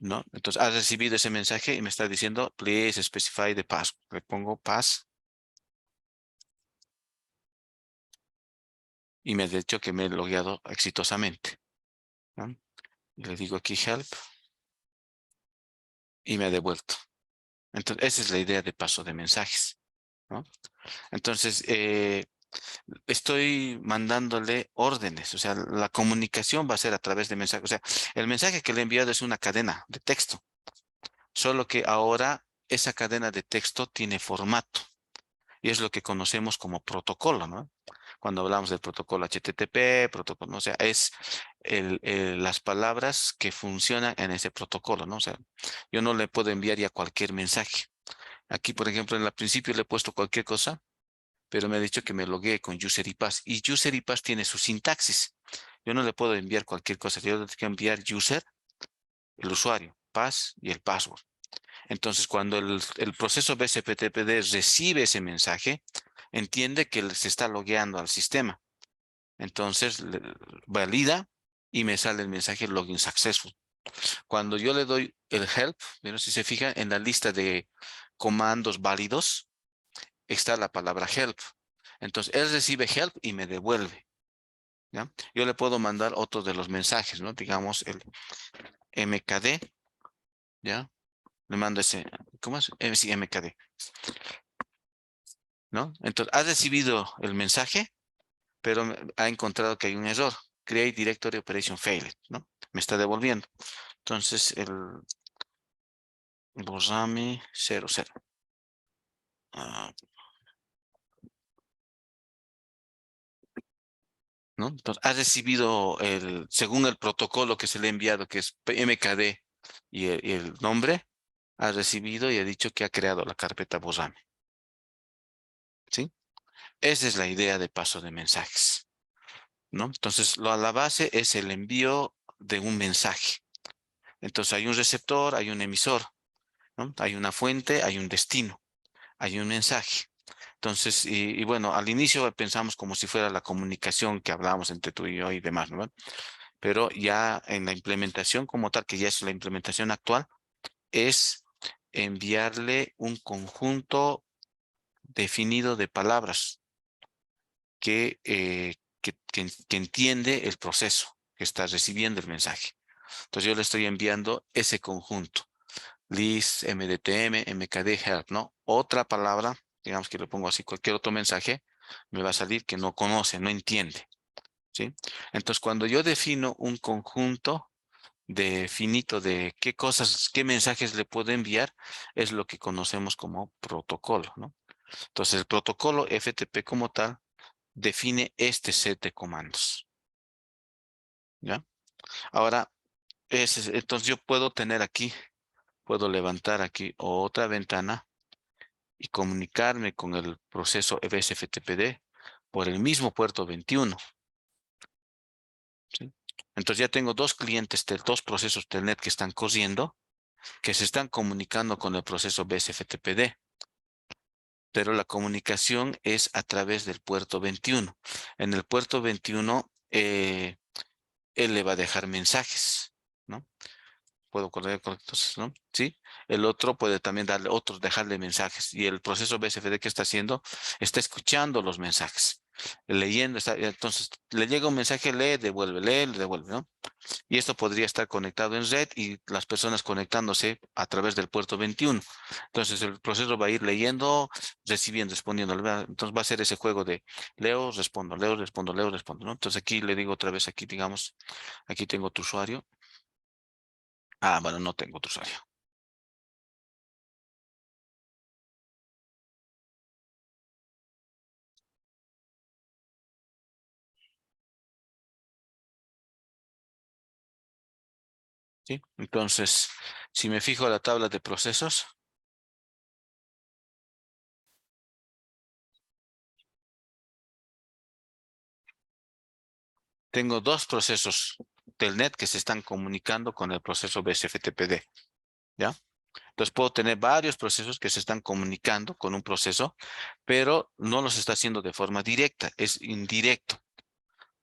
¿No? Entonces ha recibido ese mensaje y me está diciendo please specify the pass. Le pongo pass y me ha dicho que me he logueado exitosamente, ¿no? Y le digo aquí help y me ha devuelto. Entonces, esa es la idea de paso de mensajes, ¿no? Entonces, estoy mandándole órdenes, o sea, la comunicación va a ser a través de mensajes. O sea, el mensaje que le he enviado es una cadena de texto, solo que ahora esa cadena de texto tiene formato y es lo que conocemos como protocolo, ¿no? Cuando hablamos del protocolo HTTP, protocolo, ¿no? O sea, es las palabras que funcionan en ese protocolo, ¿no? O sea, yo no le puedo enviar ya cualquier mensaje. Aquí, por ejemplo, en el principio le he puesto cualquier cosa, pero me ha dicho que me loguee con user y pass. Y user y pass tiene su sintaxis. Yo no le puedo enviar cualquier cosa. Yo le tengo que enviar user, el usuario, pass y el password. Entonces, cuando el proceso BSPTPD recibe ese mensaje, entiende que se está logueando al sistema. Entonces, valida y me sale el mensaje login successful. Cuando yo le doy el help, pero si se fija en la lista de comandos válidos, está la palabra help. Entonces, él recibe help y me devuelve, ¿ya? Yo le puedo mandar otro de los mensajes, ¿no? Digamos el MKD, ¿ya? Le mando ese, ¿cómo es? Sí, MKD, ¿no? Entonces, ha recibido el mensaje, pero ha encontrado que hay un error. Create Directory Operation Failed, ¿no? Me está devolviendo. Entonces, el borrame 00. Ah, ¿no? Entonces, ha recibido según el protocolo que se le ha enviado, que es MKD y el nombre, ha recibido y ha dicho que ha creado la carpeta borrame, ¿sí? Esa es la idea de paso de mensajes, ¿no? Entonces, a la base es el envío de un mensaje. Entonces, hay un receptor, hay un emisor, ¿no? Hay una fuente, hay un destino, hay un mensaje. Entonces, y bueno, al inicio pensamos como si fuera la comunicación que hablábamos entre tú y yo y demás, ¿no? Pero ya en la implementación como tal, que ya es la implementación actual, es enviarle un conjunto definido de palabras que entiende el proceso que está recibiendo el mensaje. Entonces yo le estoy enviando ese conjunto. List, MDTM, MKD, help, ¿no? Otra palabra, digamos que le pongo así, cualquier otro mensaje, me va a salir que no conoce, no entiende, ¿sí? Entonces cuando yo defino un conjunto finito de qué cosas, qué mensajes le puedo enviar, es lo que conocemos como protocolo, ¿no? Entonces el protocolo FTP como tal define este set de comandos, ¿ya? Ahora, entonces yo puedo tener aquí, puedo levantar aquí otra ventana y comunicarme con el proceso EBS-FTPD por el mismo puerto 21, ¿sí? Entonces ya tengo dos clientes, dos procesos Telnet que están corriendo, que se están comunicando con el proceso BSFTPD, pero la comunicación es a través del puerto 21. En el puerto 21, él le va a dejar mensajes, ¿no? puedo correr con entonces, ¿no? Sí. El otro puede también darle otros, dejarle mensajes. Y el proceso BSFD que está haciendo, está escuchando los mensajes, leyendo, entonces le llega un mensaje, lee, devuelve, ¿no? Y esto podría estar conectado en red y las personas conectándose a través del puerto 21. Entonces el proceso va a ir leyendo, recibiendo, respondiendo. Entonces va a ser ese juego de leo, respondo, leo, respondo, leo, respondo, ¿no? Entonces aquí le digo otra vez, aquí digamos, aquí tengo tu usuario. Ah, bueno, no tengo tu usuario. ¿Sí? Entonces, si me fijo a la tabla de procesos, tengo dos procesos Telnet que se están comunicando con el proceso BSFTPD, ¿ya? Entonces puedo tener varios procesos que se están comunicando con un proceso, pero no los está haciendo de forma directa, es indirecto,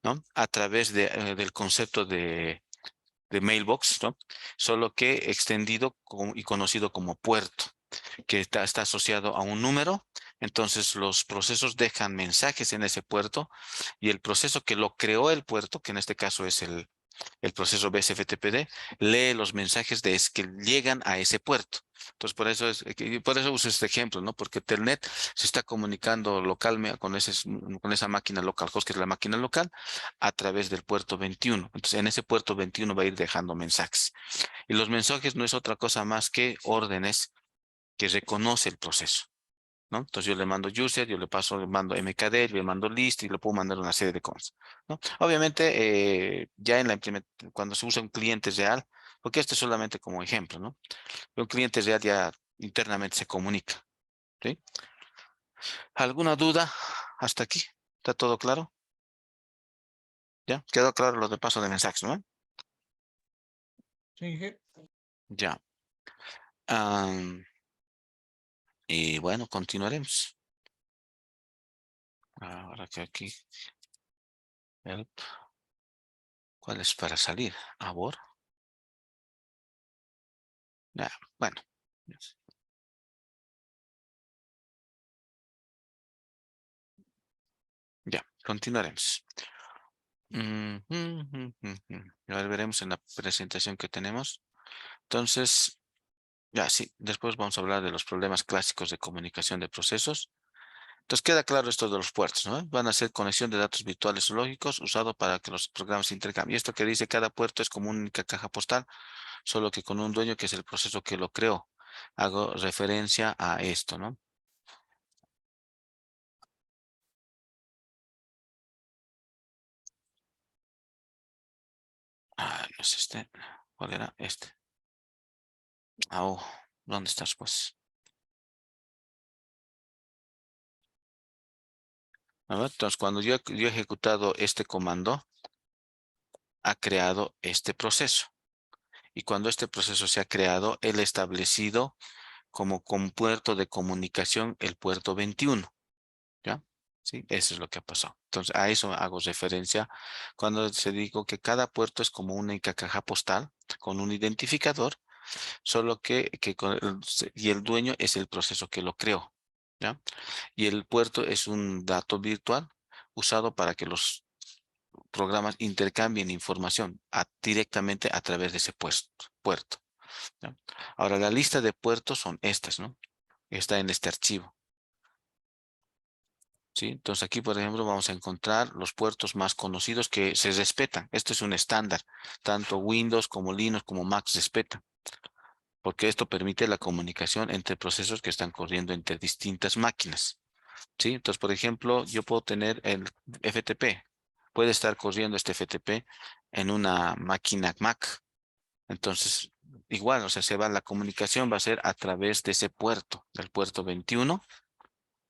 ¿no? A través del concepto de mailbox, ¿no? Solo que extendido y conocido como puerto, que está asociado a un número. Entonces los procesos dejan mensajes en ese puerto y el proceso que lo creó el puerto, que en este caso es el proceso BSFTPD, lee los mensajes que llegan a ese puerto. Entonces, por eso uso este ejemplo, ¿no? Porque Telnet se está comunicando localmente con esa máquina local, host, que es la máquina local, a través del puerto 21. Entonces, en ese puerto 21 va a ir dejando mensajes. Y los mensajes no es otra cosa más que órdenes que reconoce el proceso, ¿no? Entonces yo le mando user, yo le paso, le mando mkdir, yo le mando list y le puedo mandar una serie de cosas, ¿no? Obviamente, ya en la implementación, cuando se usa un cliente real, porque esto es solamente como ejemplo, ¿no? Un cliente real ya internamente se comunica, ¿sí? ¿Alguna duda hasta aquí? ¿Está todo claro? ¿Ya? ¿Quedó claro lo de paso de mensajes, no? Sí, Ya. Am, y bueno, continuaremos. Ahora que aquí, help, ¿cuál es para salir? ¿Abor? Ya, bueno. Ya, continuaremos. Ahora veremos en la presentación que tenemos. Entonces, ya sí, después vamos a hablar de los problemas clásicos de comunicación de procesos. Entonces queda claro esto de los puertos, ¿no? Van a ser conexión de datos virtuales o lógicos usado para que los programas se intercambien. Y esto que dice cada puerto es como una única caja postal, solo que con un dueño que es el proceso que lo creó. Hago referencia a esto, ¿no? Ah, no es este. ¿Cuál era? Este. Ah, oh, ¿dónde estás, pues? A ver, entonces, cuando yo he ejecutado este comando, ha creado este proceso. Y cuando este proceso se ha creado, él ha establecido como con puerto de comunicación el puerto 21. ¿Ya? Sí, eso es lo que ha pasado. Entonces, a eso hago referencia cuando se digo que cada puerto es como una única caja postal con un identificador, solo y el dueño es el proceso que lo creó. ¿Ya? Y el puerto es un dato virtual usado para que los programas intercambien información directamente a través de ese puerto. ¿Ya? Ahora, la lista de puertos son estas, ¿no? Está en este archivo. ¿Sí? Entonces aquí, por ejemplo, vamos a encontrar los puertos más conocidos que se respetan. Esto es un estándar. Tanto Windows como Linux como Mac respetan, porque esto permite la comunicación entre procesos que están corriendo entre distintas máquinas. ¿Sí? Entonces, por ejemplo, yo puedo tener el FTP. Puede estar corriendo este FTP en una máquina Mac. Entonces, igual, o sea, la comunicación va a ser a través de ese puerto, del puerto 21,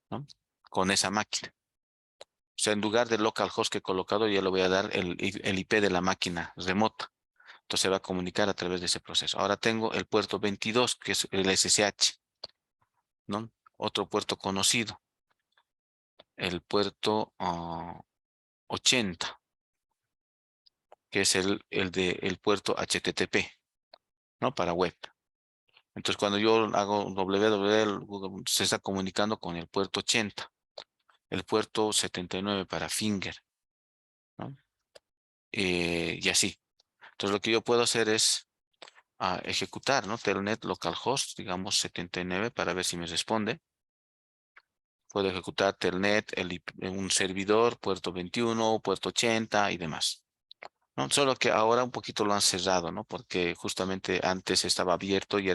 ¿no? Con esa máquina. O sea, en lugar del localhost que he colocado, ya le voy a dar el IP de la máquina remota. Entonces se va a comunicar a través de ese proceso. Ahora tengo el puerto 22, que es el SSH, ¿no? Otro puerto conocido, el puerto 80, que es el puerto HTTP. ¿no? Para web. Entonces, cuando yo hago www, se está comunicando con el puerto 80, el puerto 79 para Finger, ¿no? Y así. Entonces, lo que yo puedo hacer es ejecutar, ¿no? Telnet localhost, digamos 79, para ver si me responde. Puedo ejecutar Telnet, un servidor, puerto 21, puerto 80 y demás, ¿no? Solo que ahora un poquito lo han cerrado, ¿no? Porque justamente antes estaba abierto y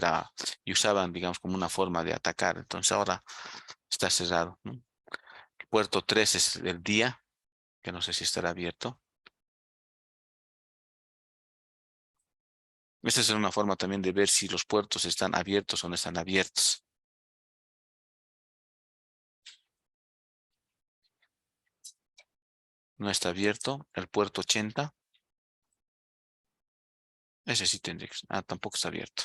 usaban, digamos, como una forma de atacar. Entonces ahora está cerrado, ¿no? Puerto 3 es el día, que no sé si estará abierto. Esta es una forma también de ver si los puertos están abiertos o no están abiertos. No está abierto. El puerto 80, ese sí tendría que... tampoco está abierto.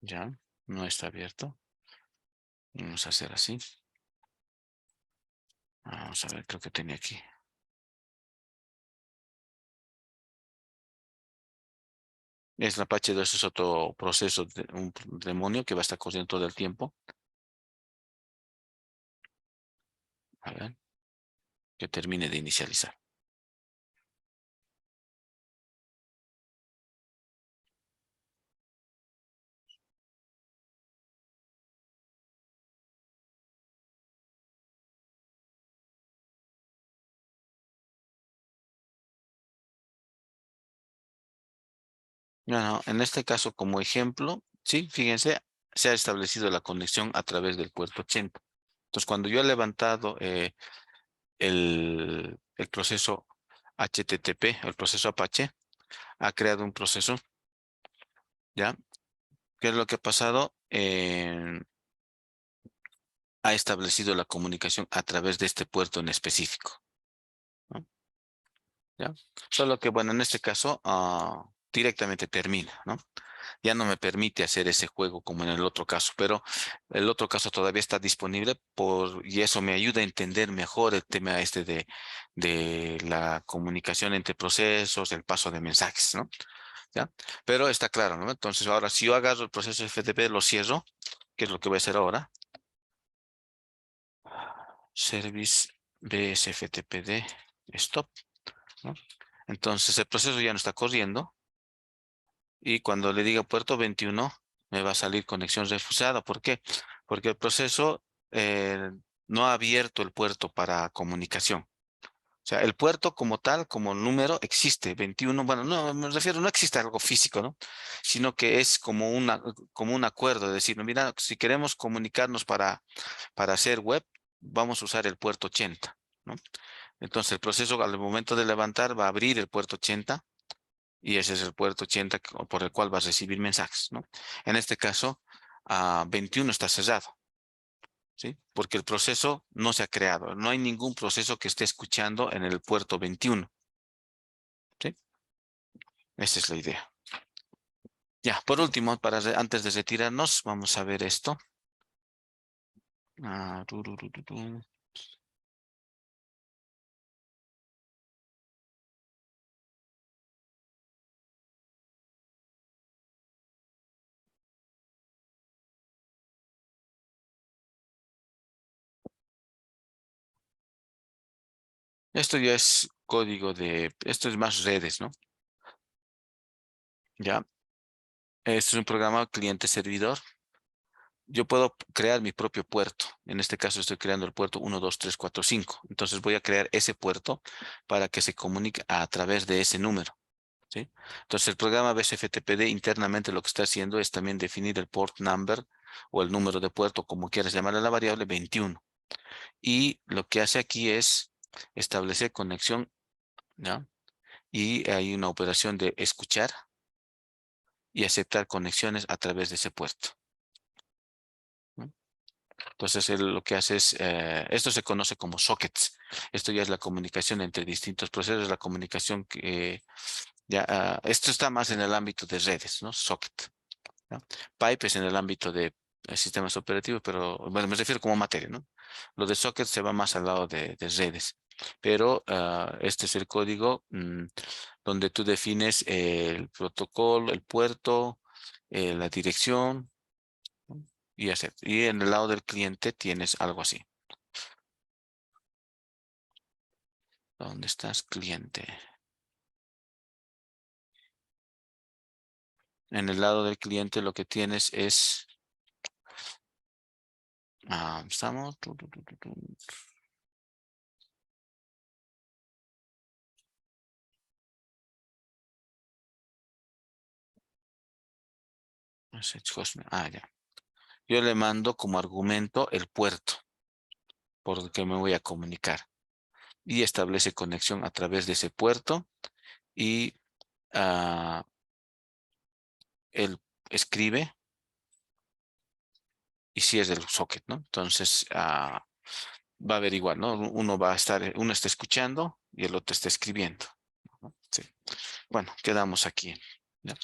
Ya, no está abierto. Vamos a hacer así. Vamos a ver, creo que tenía aquí. Es la Apache 2, es otro proceso, un demonio que va a estar corriendo todo el tiempo. A ver, que termine de inicializar. No, no, en este caso, como ejemplo, sí, fíjense, se ha establecido la conexión a través del puerto 80. Entonces, cuando yo he levantado el proceso HTTP, el proceso Apache, ha creado un proceso, ¿ya? ¿Qué es lo que ha pasado? Ha establecido la comunicación a través de este puerto en específico, ¿no? ¿Ya? Solo que, bueno, en este caso, directamente termina, ¿no? Ya no me permite hacer ese juego como en el otro caso, pero el otro caso todavía está disponible y eso me ayuda a entender mejor el tema este de la comunicación entre procesos, el paso de mensajes, ¿no? ¿Ya? Pero está claro, ¿no? Entonces, ahora si yo agarro el proceso FTP, lo cierro, que es lo que voy a hacer ahora. Service BSFTPD stop, ¿no? Entonces el proceso ya no está corriendo y cuando le diga puerto 21 me va a salir conexión refusada. ¿Por qué? Porque el proceso no ha abierto el puerto para comunicación. O sea, el puerto como tal, como número, existe, 21. Bueno, no, me refiero, no existe algo físico, ¿no? Sino que es como un acuerdo, de decir, no, mira, si queremos comunicarnos para hacer web, vamos a usar el puerto 80, ¿no? Entonces el proceso al momento de levantar va a abrir el puerto 80 y ese es el puerto 80 por el cual va a recibir mensajes, ¿no? En este caso, 21 está cerrado, ¿sí? Porque el proceso no se ha creado. No hay ningún proceso que esté escuchando en el puerto 21, ¿sí? Esa es la idea. Ya, por último, antes de retirarnos, vamos a ver esto. Tu, tu, tu, tu, tu. Esto ya es esto es más redes, ¿no? Ya, esto es un programa cliente-servidor. Yo puedo crear mi propio puerto. En este caso estoy creando el puerto 1, 2, 3, 4, 5. Entonces voy a crear ese puerto para que se comunique a través de ese número, ¿sí? Entonces el programa BSFTPD internamente lo que está haciendo es también definir el port number o el número de puerto, como quieras llamarle a la variable 21. Y lo que hace aquí es establecer conexión, ¿ya? Y hay una operación de escuchar y aceptar conexiones a través de ese puerto, ¿no? Entonces, él lo que hace es, esto se conoce como sockets. Esto ya es la comunicación entre distintos procesos, la comunicación que esto está más en el ámbito de redes, ¿no? Socket, ¿no? Pipe es en el ámbito de sistemas operativos, pero bueno, me refiero como materia, ¿no? Lo de socket se va más al lado de redes, pero este es el código donde tú defines el protocolo, el puerto, la dirección, ¿no? Y hacer. Y en el lado del cliente tienes algo así. ¿Dónde estás, cliente? En el lado del cliente lo que tienes es, estamos, ya. Yo le mando como argumento el puerto por el que me voy a comunicar y establece conexión a través de ese puerto y ah, él escribe y si es del socket, ¿no? Entonces va a averiguar, ¿no? Uno va a estar, uno está escuchando y el otro está escribiendo, ¿no? Sí. Bueno, quedamos aquí, ¿ya?